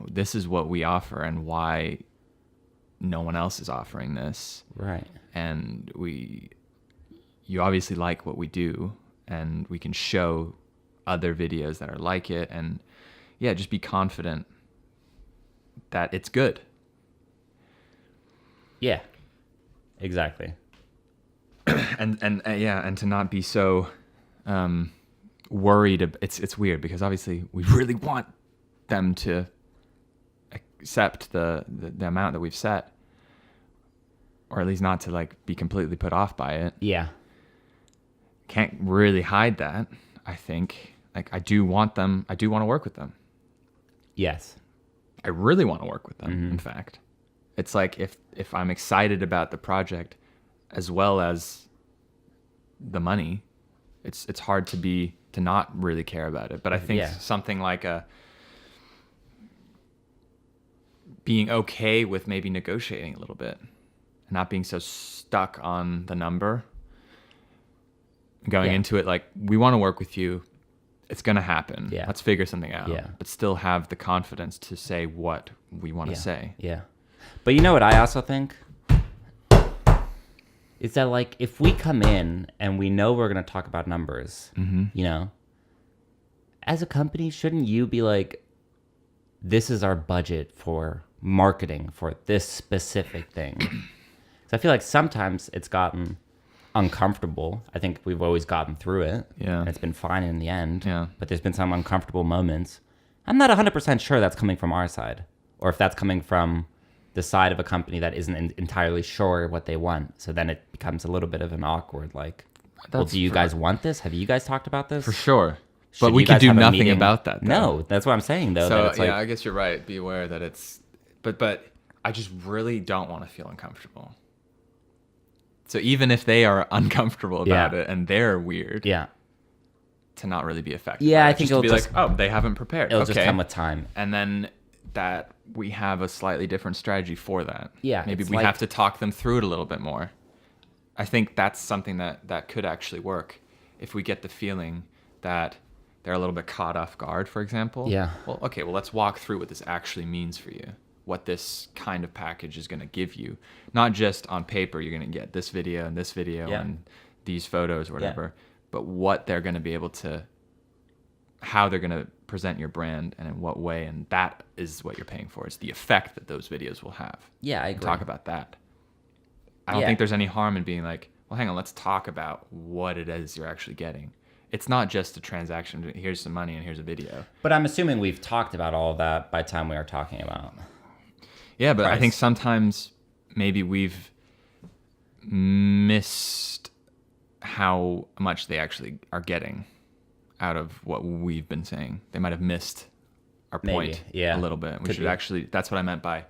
Speaker 1: this is what we offer and why no one else is offering this.
Speaker 2: Right.
Speaker 1: And you obviously like what we do, and we can show other videos that are like it, and yeah, just be confident that it's good.
Speaker 2: Yeah. Exactly.
Speaker 1: And to not be so worried. It's weird because obviously we really want them to accept the amount that we've set, or at least not to like be completely put off by it.
Speaker 2: Yeah.
Speaker 1: Can't really hide that. I think like I do want to work with them.
Speaker 2: Yes.
Speaker 1: I really want to work with them.
Speaker 2: Mm-hmm.
Speaker 1: In fact, it's like if I'm excited about the project as well as the money, it's hard to not really care about it. But I think something like being okay with maybe negotiating a little bit, not being so stuck on the number, going into it like, we want to work with you. It's going to happen.
Speaker 2: Yeah.
Speaker 1: Let's figure something out.
Speaker 2: Yeah.
Speaker 1: But still have the confidence to say what we want to say.
Speaker 2: Yeah. But you know what I also think? Is that like if we come in and we know we're going to talk about numbers, as a company, shouldn't you be like, this is our budget for marketing for this specific thing? Because I feel like sometimes it's gotten uncomfortable. I think we've always gotten through it.
Speaker 1: Yeah.
Speaker 2: And it's been fine in the end.
Speaker 1: Yeah.
Speaker 2: But there's been some uncomfortable moments. I'm not 100% sure that's coming from our side, or if that's coming from the side of a company that isn't entirely sure what they want. So then it becomes a little bit of an awkward, like, well, do you guys want this? Have you guys talked about this?
Speaker 1: For sure.
Speaker 2: Should
Speaker 1: But we
Speaker 2: you
Speaker 1: can
Speaker 2: guys
Speaker 1: do
Speaker 2: have a
Speaker 1: nothing
Speaker 2: meeting?
Speaker 1: about that, though.
Speaker 2: No, that's what I'm saying, though.
Speaker 1: So
Speaker 2: that it's like,
Speaker 1: I guess you're right. Be aware that it's, but I just really don't want to feel uncomfortable. So even if they are uncomfortable about it and they're weird,
Speaker 2: yeah,
Speaker 1: to not really be affected.
Speaker 2: Yeah,
Speaker 1: by it.
Speaker 2: I think
Speaker 1: just to be
Speaker 2: it'll just-
Speaker 1: like, oh, they haven't prepared.
Speaker 2: it'll
Speaker 1: Okay.
Speaker 2: just come with time.
Speaker 1: And then that we have a slightly different strategy for that.
Speaker 2: Yeah,
Speaker 1: Maybe
Speaker 2: it's
Speaker 1: we
Speaker 2: like-
Speaker 1: have to talk them through it a little bit more. I think that's something that could actually work if we get the feeling that they're a little bit caught off guard, for example.
Speaker 2: Yeah.
Speaker 1: Well, okay, well, let's walk through what this actually means for you, what this kind of package is going to give you. Not just on paper, you're going to get this video and this video
Speaker 2: Yeah.
Speaker 1: and these photos or whatever, but what they're going to be able to, how they're going to present your brand and in what way. And that is what you're paying for. It's the effect that those videos will have.
Speaker 2: Yeah, I agree.
Speaker 1: Talk about that. I don't think there's any harm in being like, well, hang on, let's talk about what it is you're actually getting. It's not just a transaction. Here's some money and here's a video.
Speaker 2: But I'm assuming we've talked about all of that by the time we are talking about.
Speaker 1: Yeah, but I
Speaker 2: Price.
Speaker 1: think sometimes maybe we've missed how much they actually are getting out of what we've been saying. They might have missed our point
Speaker 2: yeah.
Speaker 1: a little bit. We
Speaker 2: Could
Speaker 1: should
Speaker 2: be.
Speaker 1: actually, that's what I meant by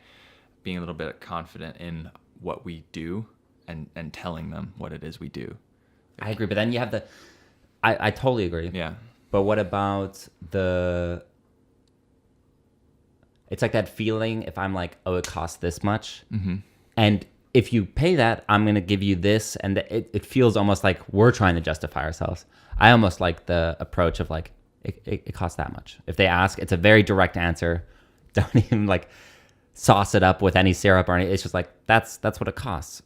Speaker 1: being a little bit confident in what we do and telling them what it is we do.
Speaker 2: I agree, but then you have the... I totally agree.
Speaker 1: Yeah.
Speaker 2: But what about the... It's like that feeling if I'm like, oh, it costs this much. Mm-hmm. And if you pay that, I'm going to give you this. And it feels almost like we're trying to justify ourselves. I almost like the approach of like, it costs that much. If they ask, it's a very direct answer. Don't even like sauce it up with any syrup or anything. It's just like, that's what it costs.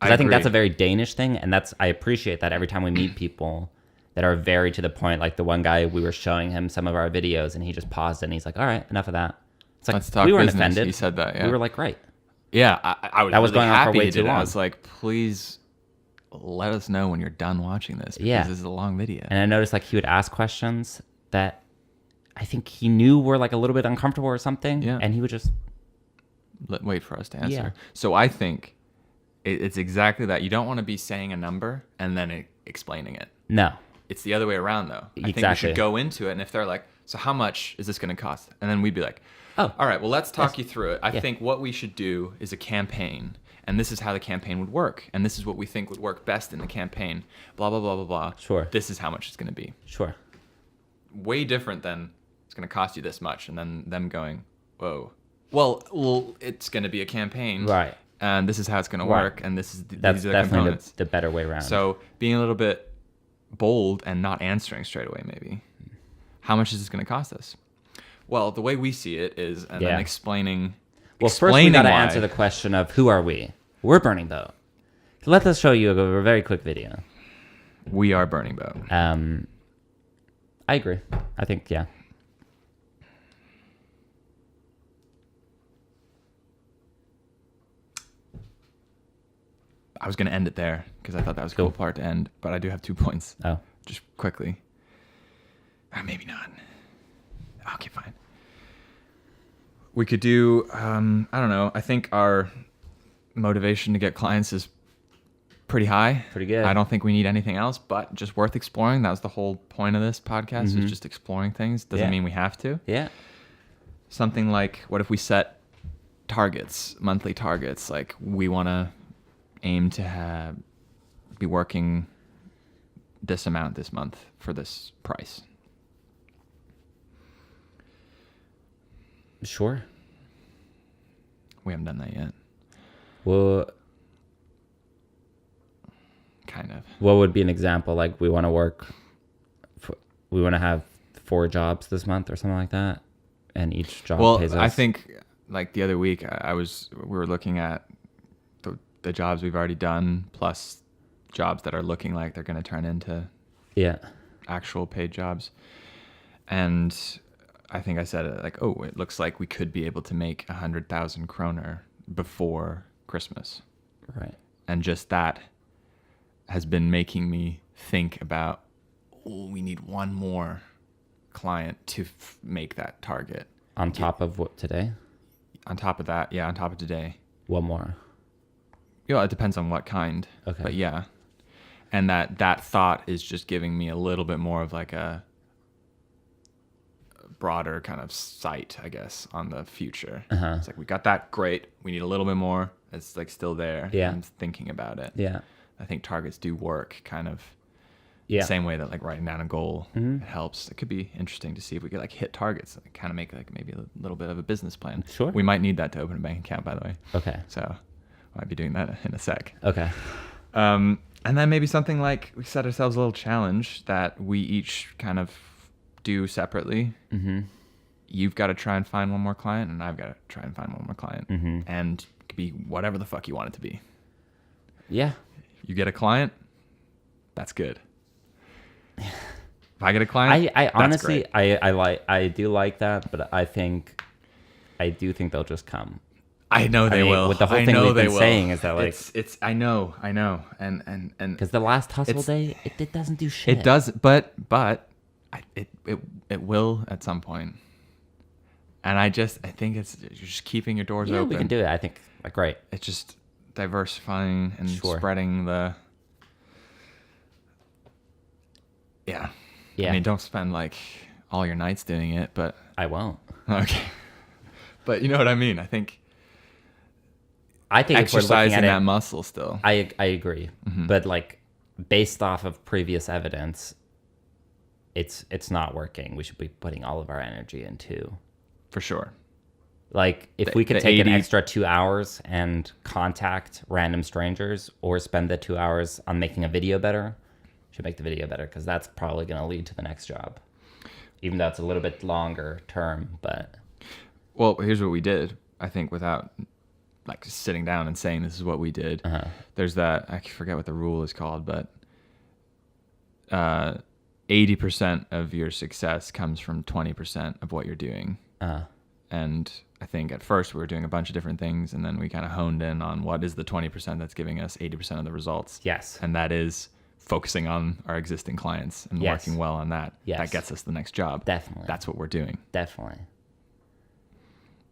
Speaker 2: Because I think that's
Speaker 1: agree.
Speaker 2: a very Danish thing, and I appreciate that every time we meet people that are very to the point. Like the one guy, we were showing him some of our videos, and he just paused and he's like, "All right, enough of that." It's like
Speaker 1: Let's talk
Speaker 2: we weren't
Speaker 1: business.
Speaker 2: offended.
Speaker 1: He said that, yeah.
Speaker 2: We were like, "Right."
Speaker 1: Yeah, I was
Speaker 2: That was
Speaker 1: really
Speaker 2: going on for
Speaker 1: happy
Speaker 2: way
Speaker 1: he
Speaker 2: too
Speaker 1: did it. I
Speaker 2: long.
Speaker 1: was like, please let us know when you're done watching this, because
Speaker 2: Yeah.
Speaker 1: this is a long video.
Speaker 2: And I noticed like he would ask questions that I think he knew were like a little bit uncomfortable or something.
Speaker 1: Yeah.
Speaker 2: And he would just
Speaker 1: Wait for us to answer.
Speaker 2: Yeah.
Speaker 1: So I think it's exactly that. You don't want to be saying a number and then explaining it.
Speaker 2: no.
Speaker 1: It's the other way around, though. I think we
Speaker 2: Exactly.
Speaker 1: should go into it, and if they're like, so how much is this going to cost? And then we'd be like,
Speaker 2: Oh.
Speaker 1: all right, well, let's talk
Speaker 2: Yes.
Speaker 1: you through it. I
Speaker 2: Yeah.
Speaker 1: think what we should do is a campaign, and this is how the campaign would work, and this is what we think would work best in the campaign, blah, blah, blah, blah, blah.
Speaker 2: Sure.
Speaker 1: This is how much it's going to be.
Speaker 2: Sure.
Speaker 1: Way different than it's going to cost you this much, and then them going, whoa. Well, it's going to be a campaign.
Speaker 2: Right.
Speaker 1: And this is how it's going to
Speaker 2: Right.
Speaker 1: work, and this is
Speaker 2: That's
Speaker 1: these are the
Speaker 2: definitely
Speaker 1: components.
Speaker 2: the better way around.
Speaker 1: So being a little bit bold and not answering straight away, maybe. How much is this going to cost us? Well, the way we see it is, and
Speaker 2: Yeah.
Speaker 1: then explaining.
Speaker 2: well, first we
Speaker 1: explaining
Speaker 2: got to
Speaker 1: why.
Speaker 2: answer the question of who are we? We're Burning Boat. Let us show you a very quick video.
Speaker 1: We are Burning Boat.
Speaker 2: I agree. I think, yeah.
Speaker 1: I was going to end it there because I thought that was a cool
Speaker 2: Cool.
Speaker 1: part to end, but I do have 2 points.
Speaker 2: Oh,
Speaker 1: Just quickly. Maybe not. Okay, fine. We could do, I don't know. I think our motivation to get clients is pretty high.
Speaker 2: Pretty good.
Speaker 1: I don't think we need anything else, but just worth exploring. That was the whole point of this podcast, is just exploring things. Doesn't
Speaker 2: Yeah.
Speaker 1: mean we have to.
Speaker 2: yeah.
Speaker 1: Something like, what if we set targets, monthly targets? Like, we want to aim to be working this amount this month for this price.
Speaker 2: Sure.
Speaker 1: We haven't done that yet.
Speaker 2: Well,
Speaker 1: Kind of.
Speaker 2: what would be an example? Like we want to have 4 jobs this month or something like that, and each job
Speaker 1: Well,
Speaker 2: pays us.
Speaker 1: I think like the other week we were looking at the jobs we've already done, plus jobs that are looking like they're going to turn into
Speaker 2: Yeah.
Speaker 1: actual paid jobs. And I think I said like, oh, it looks like we could be able to make 100,000 kroner before Christmas.
Speaker 2: Right.
Speaker 1: And just that has been making me think about, oh, we need one more client to make that target.
Speaker 2: On top of what today?
Speaker 1: On top of that, yeah, on top of today.
Speaker 2: One more.
Speaker 1: Yeah, it depends on what kind.
Speaker 2: Okay.
Speaker 1: But yeah. And that thought is just giving me a little bit more of like a broader kind of sight, I guess, on the future.
Speaker 2: Uh-huh.
Speaker 1: It's like, we got that, great. We need a little bit more. It's like still there.
Speaker 2: Yeah.
Speaker 1: I'm thinking about it.
Speaker 2: Yeah.
Speaker 1: I think targets do work kind of
Speaker 2: Yeah.
Speaker 1: the same way that like writing down a goal
Speaker 2: Mhm.
Speaker 1: it helps. It could be interesting to see if we could like hit targets, like, kind of make like maybe a little bit of a business plan.
Speaker 2: Sure.
Speaker 1: We might need that to open a bank account, by the way.
Speaker 2: Okay.
Speaker 1: So I might be doing that in a sec.
Speaker 2: Okay.
Speaker 1: And then maybe something like we set ourselves a little challenge that we each kind of do separately.
Speaker 2: Mm-hmm.
Speaker 1: You've got to try and find one more client, and I've got to try and find one more client.
Speaker 2: Mm-hmm.
Speaker 1: And it could be whatever the fuck you want it to be.
Speaker 2: Yeah.
Speaker 1: You get a client, that's good. If I get a client,
Speaker 2: I
Speaker 1: that's
Speaker 2: honestly
Speaker 1: great.
Speaker 2: I do like that, but I do think they'll just come.
Speaker 1: I know they
Speaker 2: mean,
Speaker 1: will.
Speaker 2: with the whole
Speaker 1: I
Speaker 2: thing
Speaker 1: know
Speaker 2: we've
Speaker 1: they
Speaker 2: been
Speaker 1: will.
Speaker 2: saying is that, like-
Speaker 1: it's I know, and
Speaker 2: Because the last hustle
Speaker 1: It's-
Speaker 2: day, it doesn't do shit.
Speaker 1: it does, but it will at some point. And I think it's you're just keeping your doors
Speaker 2: Yeah,
Speaker 1: open.
Speaker 2: we can do it. I think like great.
Speaker 1: It's just diversifying and
Speaker 2: Sure.
Speaker 1: spreading the. Yeah.
Speaker 2: Yeah.
Speaker 1: I mean, don't spend like all your nights doing it, but
Speaker 2: I won't.
Speaker 1: okay. But you know what I mean. I think
Speaker 2: I think if we're looking
Speaker 1: exercising
Speaker 2: at
Speaker 1: that
Speaker 2: it,
Speaker 1: muscle still.
Speaker 2: I agree,
Speaker 1: Mm-hmm.
Speaker 2: but like based off of previous evidence, it's not working. We should be putting all of our energy into
Speaker 1: For sure.
Speaker 2: like if
Speaker 1: The-
Speaker 2: we could
Speaker 1: the
Speaker 2: take
Speaker 1: 80
Speaker 2: an extra 2 hours and contact random strangers, or spend the 2 hours on making a video better, should make the video better because that's probably going to lead to the next job, even though it's a little bit longer term. But
Speaker 1: Well, here's what we did. I think without like sitting down and saying this is what we did.
Speaker 2: Uh-huh.
Speaker 1: There's that, I forget what the rule is called, but 80% of your success comes from 20% of what you're doing. And I think at first we were doing a bunch of different things, and then we kind of honed in on what is the 20% that's giving us 80% of the results.
Speaker 2: Yes.
Speaker 1: And that is focusing on our existing clients and
Speaker 2: Yes.
Speaker 1: working well on that.
Speaker 2: Yes.
Speaker 1: That gets us the next job.
Speaker 2: Definitely.
Speaker 1: That's what we're doing.
Speaker 2: Definitely.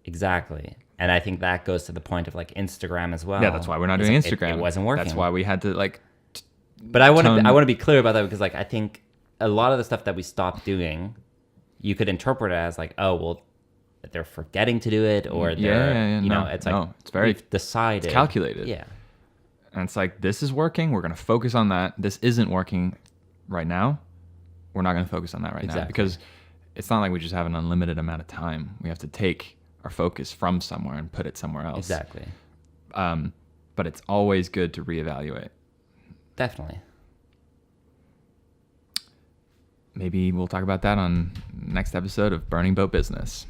Speaker 2: Exactly. And I think that goes to the point of like Instagram as well.
Speaker 1: Yeah, that's why we're not
Speaker 2: It's
Speaker 1: doing
Speaker 2: like,
Speaker 1: Instagram.
Speaker 2: It wasn't working.
Speaker 1: That's why we had to like.
Speaker 2: But I want
Speaker 1: tone-
Speaker 2: to be clear about that, because like I think a lot of the stuff that we stopped doing, you could interpret it as like, oh well, they're forgetting to do it, or they're you know, it's like
Speaker 1: it's very
Speaker 2: we've decided,
Speaker 1: it's calculated.
Speaker 2: Yeah.
Speaker 1: And it's like, this is working. We're going to focus on that. This isn't working right now. We're not going to focus on that right now,
Speaker 2: Exactly.
Speaker 1: because it's not like we just have an unlimited amount of time. We have to take our focus from somewhere and put it somewhere else.
Speaker 2: Exactly.
Speaker 1: But it's always good to reevaluate.
Speaker 2: Definitely.
Speaker 1: Maybe we'll talk about that on next episode of Burning Boat Business.